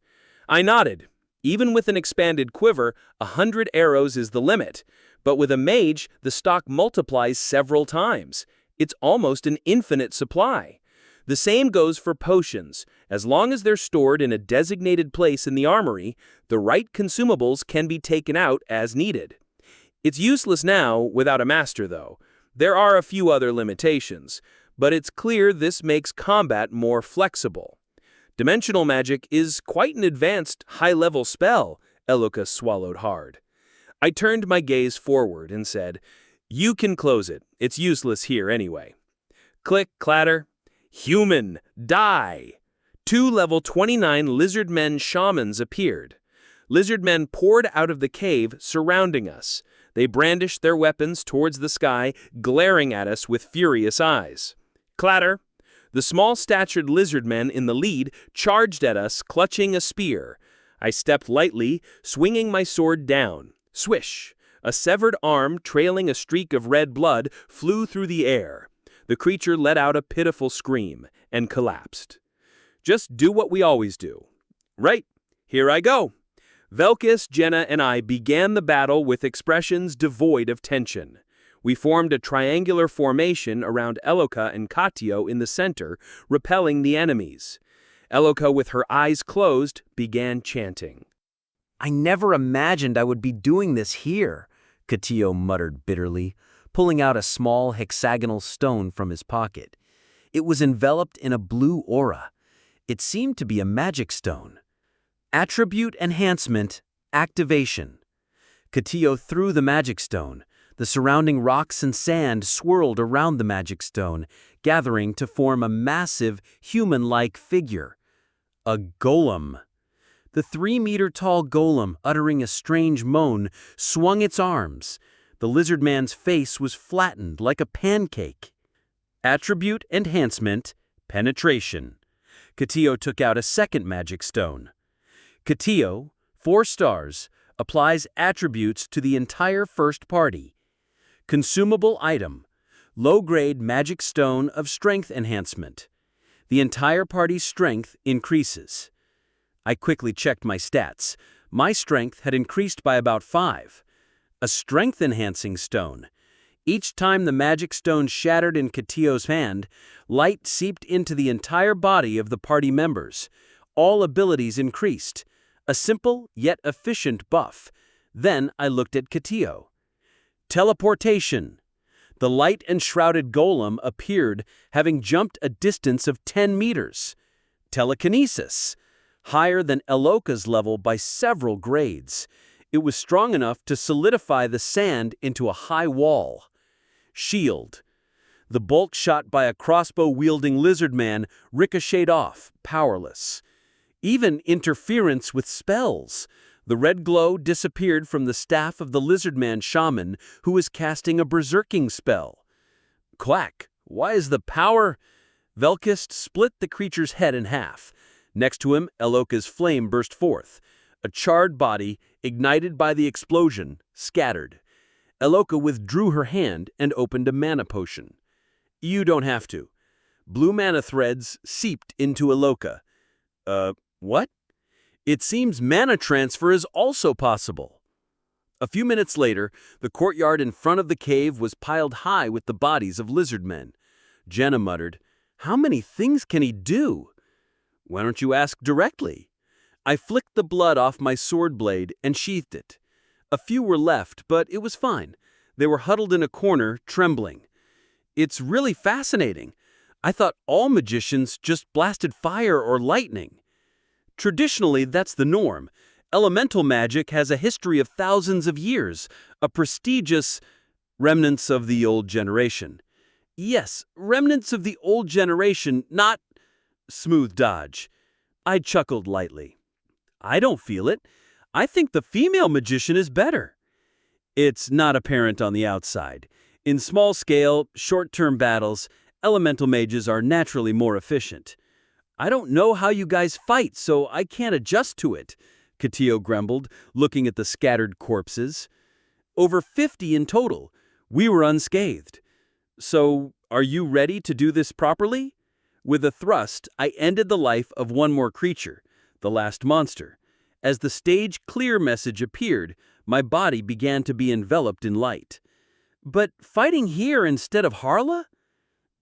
I nodded. Even with an expanded quiver, 100 arrows is the limit. But with a mage, the stock multiplies several times. It's almost an infinite supply. The same goes for potions. As long as they're stored in a designated place in the armory, the right consumables can be taken out as needed. It's useless now without a master, though. There are a few other limitations, but it's clear this makes combat more flexible. Dimensional magic is quite an advanced, high-level spell, Eloka swallowed hard. I turned my gaze forward and said, You can close it. It's useless here anyway. Click, clatter. Human, die! 2 level 29 lizardmen shamans appeared. Lizardmen poured out of the cave, surrounding us. They brandished their weapons towards the sky, glaring at us with furious eyes. Clatter! The small-statured lizardmen in the lead charged at us, clutching a spear. I stepped lightly, swinging my sword down. Swish! A severed arm, trailing a streak of red blood, flew through the air. The creature let out a pitiful scream and collapsed. Just do what we always do. Right, here I go. Velkis, Jenna, and I began the battle with expressions devoid of tension. We formed a triangular formation around Eloka and Katio in the center, repelling the enemies. Eloka, with her eyes closed, began chanting. I never imagined I would be doing this here, Katio muttered bitterly, pulling out a small hexagonal stone from his pocket. It was enveloped in a blue aura. It seemed to be a magic stone. Attribute Enhancement, Activation. Katio threw the magic stone. The surrounding rocks and sand swirled around the magic stone, gathering to form a massive, human-like figure. A golem. The 3-meter-tall golem, uttering a strange moan, swung its arms. The lizard man's face was flattened like a pancake. Attribute Enhancement, Penetration. Katio took out a second magic stone. Katio, 4 stars, applies attributes to the entire first party. Consumable item, low-grade magic stone of strength enhancement. The entire party's strength increases. I quickly checked my stats. My strength had increased by about 5. A strength-enhancing stone. Each time the magic stone shattered in Katio's hand, light seeped into the entire body of the party members. All abilities increased. A simple yet efficient buff. Then I looked at Katio. Teleportation. The light-enshrouded golem appeared, having jumped a distance of 10 meters. Telekinesis. Higher than Eloka's level by several grades. It was strong enough to solidify the sand into a high wall. Shield. The bolt shot by a crossbow-wielding lizard man ricocheted off, powerless. Even interference with spells. The red glow disappeared from the staff of the lizardman shaman who was casting a berserking spell. Quack! Why is the power... Velkist split the creature's head in half. Next to him, Eloka's flame burst forth. A charred body, ignited by the explosion, scattered. Eloka withdrew her hand and opened a mana potion. You don't have to. Blue mana threads seeped into Eloka. What? It seems mana transfer is also possible. A few minutes later, the courtyard in front of the cave was piled high with the bodies of lizardmen. Jenna muttered, "How many things can he do?" "Why don't you ask directly?" I flicked the blood off my sword blade and sheathed it. A few were left, but it was fine. They were huddled in a corner, trembling. It's really fascinating. I thought all magicians just blasted fire or lightning. Traditionally, that's the norm. Elemental magic has a history of thousands of years, a prestigious remnants of the old generation. Yes, remnants of the old generation, not smooth dodge. I chuckled lightly. I don't feel it. I think the female magician is better. It's not apparent on the outside. In small-scale, short-term battles, elemental mages are naturally more efficient. I don't know how you guys fight, so I can't adjust to it, Katia grumbled, looking at the scattered corpses. Over 50 in total. We were unscathed. So, are you ready to do this properly? With a thrust, I ended the life of one more creature, the last monster. As the stage clear message appeared, my body began to be enveloped in light. But fighting here instead of Harla?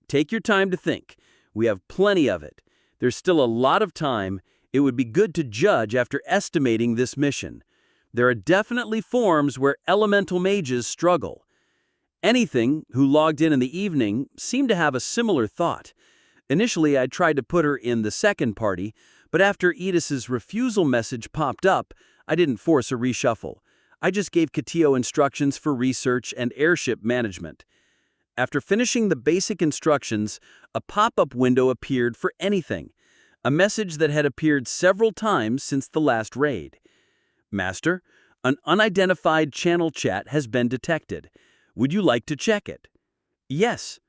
Take your time to think. We have plenty of it. There's still a lot of time. It would be good to judge after estimating this mission. There are definitely forms where elemental mages struggle. Anything who logged in the evening seemed to have a similar thought. Initially, I tried to put her in the second party, but after Edis's refusal message popped up, I didn't force a reshuffle. I just gave Katio instructions for research and airship management. After finishing the basic instructions, a pop-up window appeared for anything, a message that had appeared several times since the last raid. Master, an unidentified channel chat has been detected. Would you like to check it? Yes.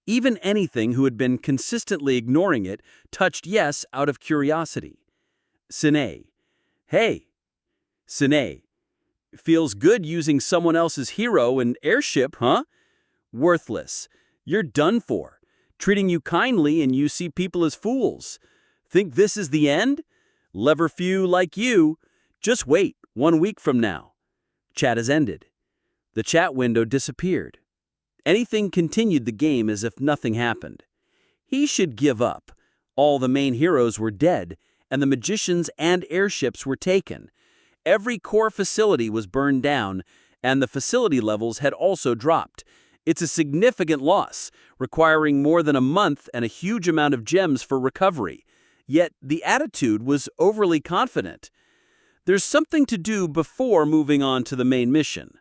Even anything who had been consistently ignoring it touched yes out of curiosity. Sine. Hey. Sine. Feels good using someone else's hero and airship, huh? Worthless. You're done for. Treating you kindly and you see people as fools. Think this is the end? Lever few like you. Just wait, 1 week from now. Chat has ended. The chat window disappeared. Anything continued the game as if nothing happened. He should give up. All the main heroes were dead, and the magicians and airships were taken. Every core facility was burned down, and the facility levels had also dropped. It's a significant loss, requiring more than a month and a huge amount of gems for recovery. Yet the attitude was overly confident. There's something to do before moving on to the main mission.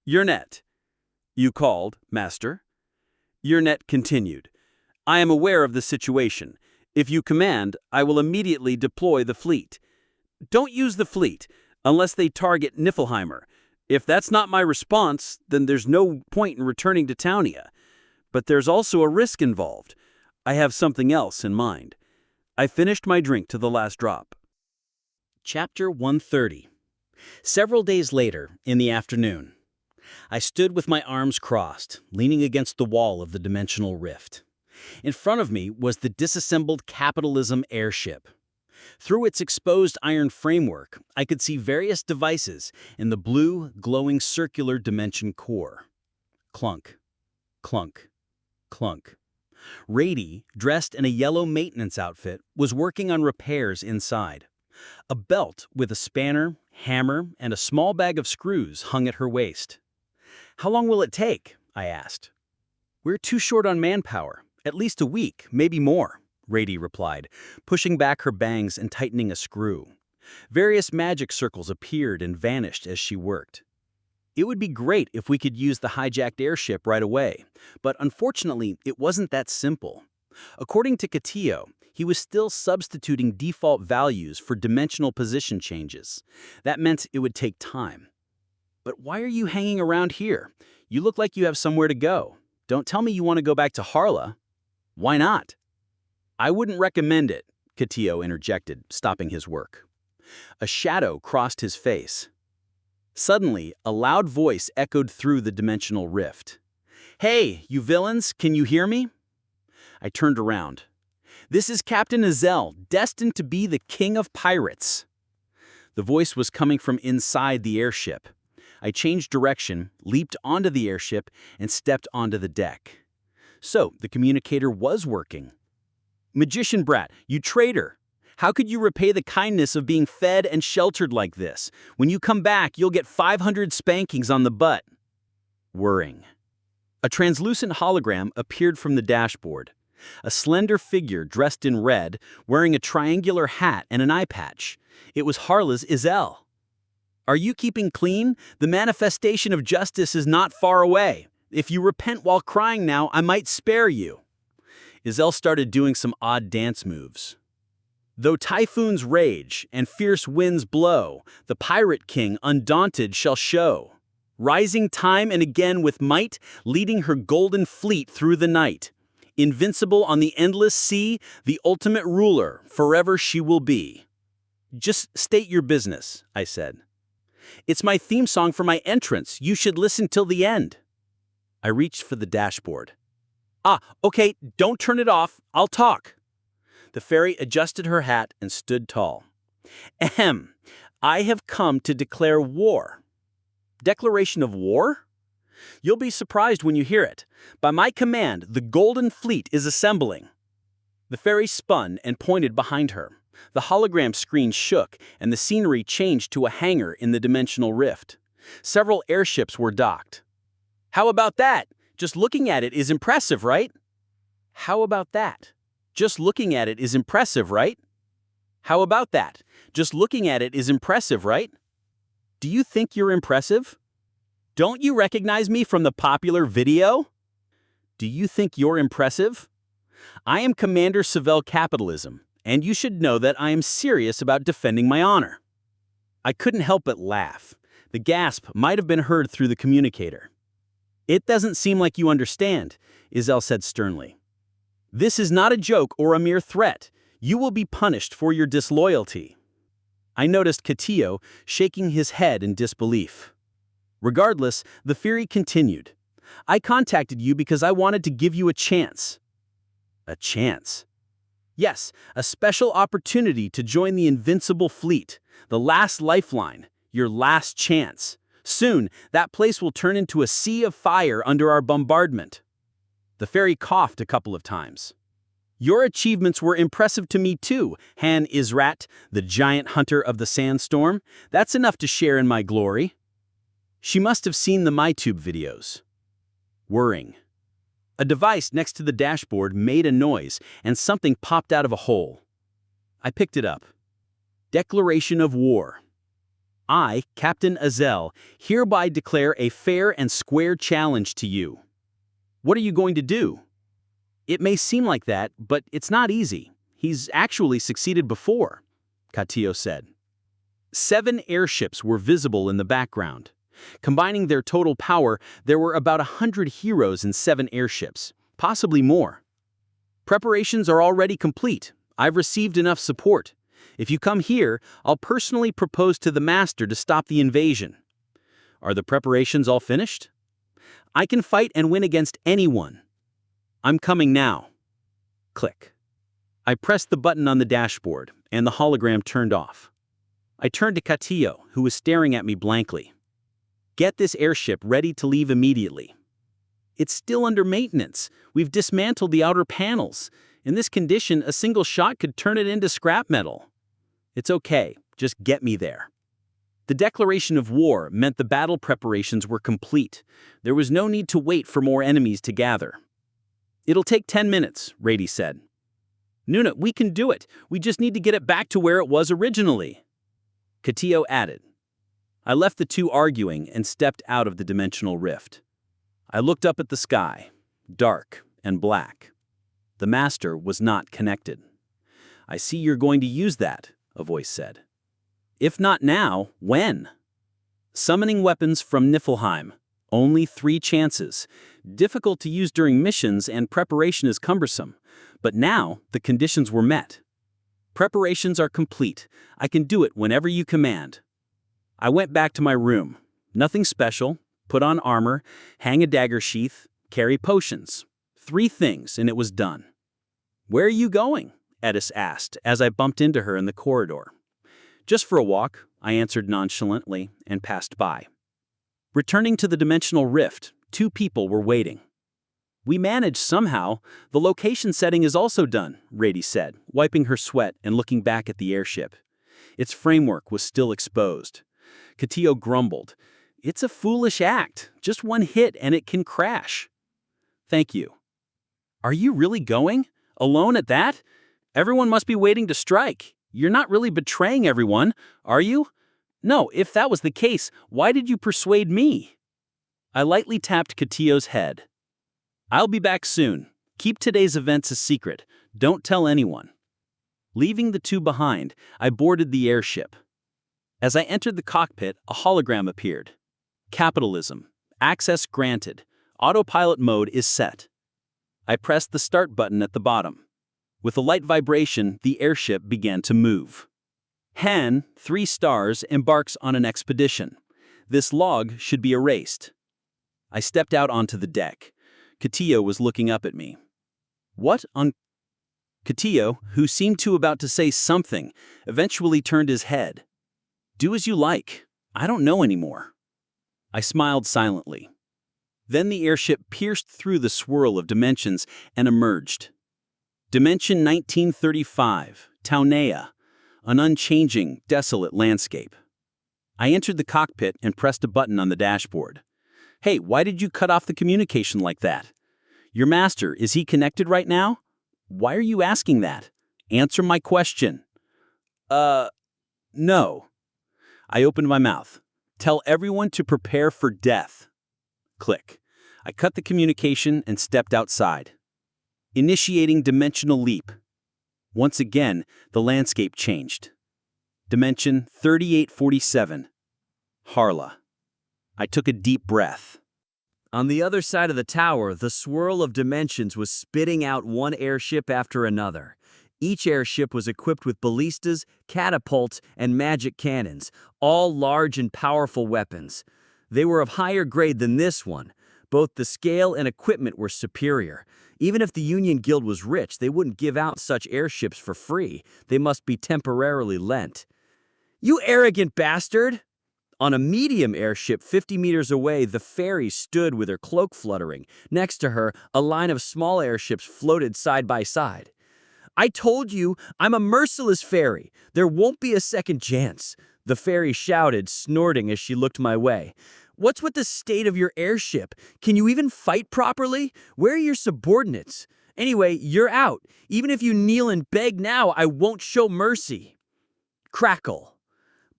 Yernet. You called, Master. Yernet continued. I am aware of the situation. If you command, I will immediately deploy the fleet. Don't use the fleet, unless they target Niflheimer. If that's not my response, then there's no point in returning to Townia. But there's also a risk involved. I have something else in mind. I finished my drink to the last drop. Chapter 130. Several days later, in the afternoon, I stood with my arms crossed, leaning against the wall of the dimensional rift. In front of me was the disassembled capitalism airship. Through its exposed iron framework, I could see various devices in the blue, glowing circular dimension core. Clunk, clunk, clunk. Rady, dressed in a yellow maintenance outfit, was working on repairs inside. A belt with a spanner, hammer, and a small bag of screws hung at her waist. How long will it take? I asked. We're too short on manpower. At least a week, maybe more, Rady replied, pushing back her bangs and tightening a screw. Various magic circles appeared and vanished as she worked. It would be great if we could use the hijacked airship right away, but unfortunately, it wasn't that simple. According to Katio, He was still substituting default values for dimensional position changes. That meant it would take time. But why are you hanging around here? You look like you have somewhere to go. Don't tell me you want to go back to Harla. Why not? I wouldn't recommend it, Katia interjected, stopping his work. A shadow crossed his face. Suddenly, a loud voice echoed through the dimensional rift. Hey, you villains, can you hear me? I turned around. This is Captain Azel, destined to be the king of pirates. The voice was coming from inside the airship. I changed direction, leaped onto the airship, and stepped onto the deck. So, the communicator was working. Magician brat, you traitor! How could you repay the kindness of being fed and sheltered like this? When you come back, you'll get 500 spankings on the butt. Whirring. A translucent hologram appeared from the dashboard. A slender figure dressed in red, wearing a triangular hat and an eye patch. It was Harla's Izel. Are you keeping clean? The manifestation of justice is not far away. If you repent while crying now, I might spare you. Izel started doing some odd dance moves. Though typhoons rage and fierce winds blow, the pirate king undaunted shall show. Rising time and again with might, leading her golden fleet through the night. Invincible on the endless sea, the ultimate ruler, forever she will be. Just state your business, I said. It's my theme song for my entrance. You should listen till the end. I reached for the dashboard. Okay, don't turn it off. I'll talk. The fairy adjusted her hat and stood tall. Ahem. I have come to declare war. Declaration of war? You'll be surprised when you hear it. By my command, the Golden Fleet is assembling. The fairy spun and pointed behind her. The hologram screen shook, and the scenery changed to a hangar in the dimensional rift. Several airships were docked. How about that? Just looking at it is impressive, right? How about that? Just looking at it is impressive, right? How about that? Just looking at it is impressive, right? Do you think you're impressive? Don't you recognize me from the popular video? Do you think you're impressive? I am Commander Savell Capitalism, and you should know that I am serious about defending my honor. I couldn't help but laugh. The gasp might have been heard through the communicator. It doesn't seem like you understand, Izel said sternly. This is not a joke or a mere threat. You will be punished for your disloyalty. I noticed Katia shaking his head in disbelief. Regardless, the fairy continued. I contacted you because I wanted to give you a chance. A chance? Yes, a special opportunity to join the invincible fleet, the last lifeline, your last chance. Soon, that place will turn into a sea of fire under our bombardment. The fairy coughed a couple of times. Your achievements were impressive to me too, Han Israt, the giant hunter of the sandstorm. That's enough to share in my glory. She must have seen the MyTube videos. Whirring. A device next to the dashboard made a noise, and something popped out of a hole. I picked it up. Declaration of war. I, Captain Azel, hereby declare a fair and square challenge to you. What are you going to do? It may seem like that, but it's not easy. He's actually succeeded before, Katia said. 7 airships were visible in the background. Combining their total power, there were about 100 heroes in 7 airships, possibly more. Preparations are already complete. I've received enough support. If you come here, I'll personally propose to the master to stop the invasion. Are the preparations all finished? I can fight and win against anyone. I'm coming now. Click. I pressed the button on the dashboard, and the hologram turned off. I turned to Katia, who was staring at me blankly. Get this airship ready to leave immediately. It's still under maintenance. We've dismantled the outer panels. In this condition, a single shot could turn it into scrap metal. It's okay, just get me there. The declaration of war meant the battle preparations were complete. There was no need to wait for more enemies to gather. It'll take 10 minutes, Rady said. Nuna, we can do it. We just need to get it back to where it was originally. Katia added. I left the two arguing and stepped out of the dimensional rift. I looked up at the sky, dark and black. The master was not connected. I see you're going to use that, a voice said. If not now, when? Summoning weapons from Niflheim. Only 3 chances. Difficult to use during missions and preparation is cumbersome. But now, the conditions were met. Preparations are complete. I can do it whenever you command. I went back to my room. Nothing special. Put on armor, hang a dagger sheath, carry potions. 3 things, and it was done. Where are you going? Edis asked as I bumped into her in the corridor. Just for a walk, I answered nonchalantly and passed by. Returning to the dimensional rift, 2 people were waiting. We managed somehow. The location setting is also done, Rady said, wiping her sweat and looking back at the airship. Its framework was still exposed. Katia grumbled. It's a foolish act. Just 1 hit and it can crash. Thank you. Are you really going? Alone at that? Everyone must be waiting to strike. You're not really betraying everyone, are you? No, if that was the case, why did you persuade me? I lightly tapped Katia's head. I'll be back soon. Keep today's events a secret. Don't tell anyone. Leaving the 2 behind, I boarded the airship. As I entered the cockpit, a hologram appeared. Capitalism. Access granted. Autopilot mode is set. I pressed the start button at the bottom. With a light vibration, the airship began to move. Han, 3 stars, embarks on an expedition. This log should be erased. I stepped out onto the deck. Katia was looking up at me. What on... Katia, who seemed about to say something, eventually turned his head. Do as you like. I don't know anymore. I smiled silently. Then the airship pierced through the swirl of dimensions and emerged. Dimension 1935, Taunea, an unchanging, desolate landscape. I entered the cockpit and pressed a button on the dashboard. Hey, why did you cut off the communication like that? Your master, is he connected right now? Why are you asking that? Answer my question. No. I opened my mouth. Tell everyone to prepare for death. Click. I cut the communication and stepped outside. Initiating dimensional leap. Once again, the landscape changed. Dimension 3847. Harla. I took a deep breath. On the other side of the tower, the swirl of dimensions was spitting out one airship after another. Each airship was equipped with ballistas, catapults, and magic cannons, all large and powerful weapons. They were of higher grade than this one. Both the scale and equipment were superior. Even if the Union Guild was rich, they wouldn't give out such airships for free. They must be temporarily lent. You arrogant bastard! On a medium airship 50 meters away, the fairy stood with her cloak fluttering. Next to her, a line of small airships floated side by side. I told you, I'm a merciless fairy. There won't be a second chance. The fairy shouted, snorting as she looked my way. What's with the state of your airship? Can you even fight properly? Where are your subordinates? Anyway, you're out. Even if you kneel and beg now, I won't show mercy. Crackle.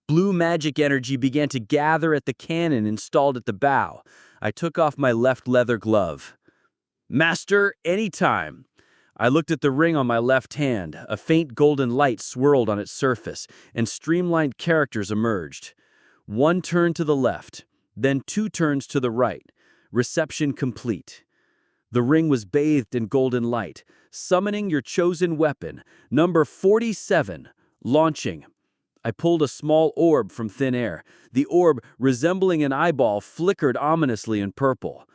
Blue magic energy began to gather at the cannon installed at the bow. I took off my left leather glove. Master, anytime. I looked at the ring on my left hand. A faint golden light swirled on its surface, and streamlined characters emerged. 1 turn to the left, then 2 turns to the right. Reception complete. The ring was bathed in golden light. Summoning your chosen weapon. Number 47. Launching. I pulled a small orb from thin air. The orb, resembling an eyeball, flickered ominously in purple.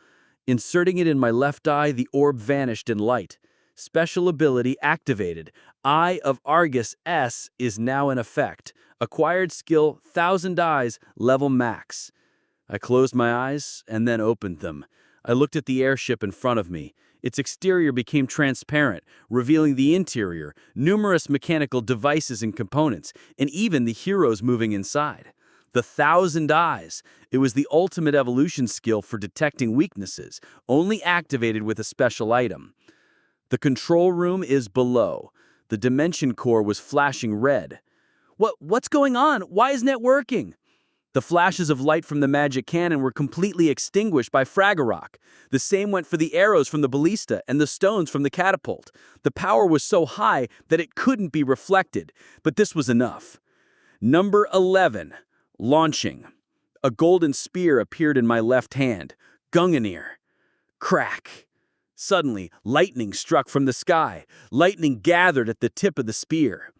Inserting it in my left eye, the orb vanished in light. Special ability activated. Eye of Argus S is now in effect. Acquired skill, 1,000 eyes, level max. I closed my eyes and then opened them. I looked at the airship in front of me. Its exterior became transparent, revealing the interior, numerous mechanical devices and components, and even the heroes moving inside. The 1,000 eyes. It was the ultimate evolution skill for detecting weaknesses, only activated with a special item. The control room is below. The dimension core was flashing red. What's going on? Why isn't it working? The flashes of light from the magic cannon were completely extinguished by Fragorok. The same went for the arrows from the ballista and the stones from the catapult. The power was so high that it couldn't be reflected, but this was enough. Number 11. Launching. A golden spear appeared in my left hand. Gungnir. Crack. Suddenly, lightning struck from the sky. Lightning gathered at the tip of the spear.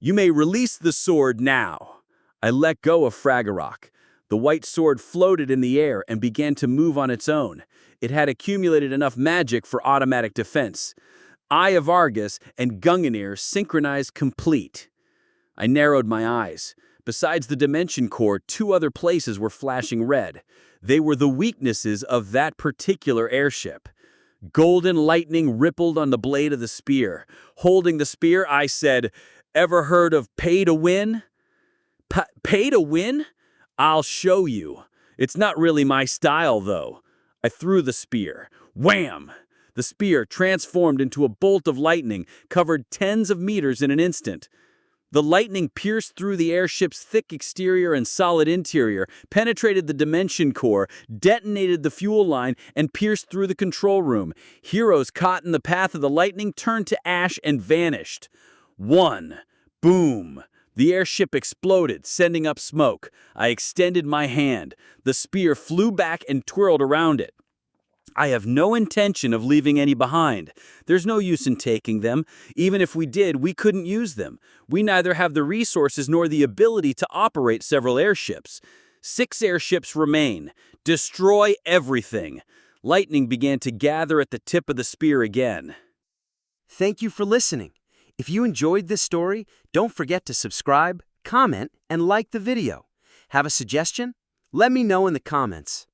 You may release the sword now. I let go of Fragorok. The white sword floated in the air and began to move on its own. It had accumulated enough magic for automatic defense. Eye of Argus and Gungnir synchronized complete. I narrowed my eyes. Besides the dimension core, 2 other places were flashing red. They were the weaknesses of that particular airship. Golden lightning rippled on the blade of the spear. Holding the spear, I said, "Ever heard of pay to win?" Pay to win? I'll show you. It's not really my style, though. I threw the spear. Wham! The spear transformed into a bolt of lightning, covered tens of meters in an instant. The lightning pierced through the airship's thick exterior and solid interior, penetrated the dimension core, detonated the fuel line, and pierced through the control room. Heroes caught in the path of the lightning turned to ash and vanished. 1. Boom! The airship exploded, sending up smoke. I extended my hand. The spear flew back and twirled around it. I have no intention of leaving any behind. There's no use in taking them. Even if we did, we couldn't use them. We neither have the resources nor the ability to operate several airships. 6 airships remain. Destroy everything. Lightning began to gather at the tip of the spear again. Thank you for listening. If you enjoyed this story, don't forget to subscribe, comment, and like the video. Have a suggestion? Let me know in the comments.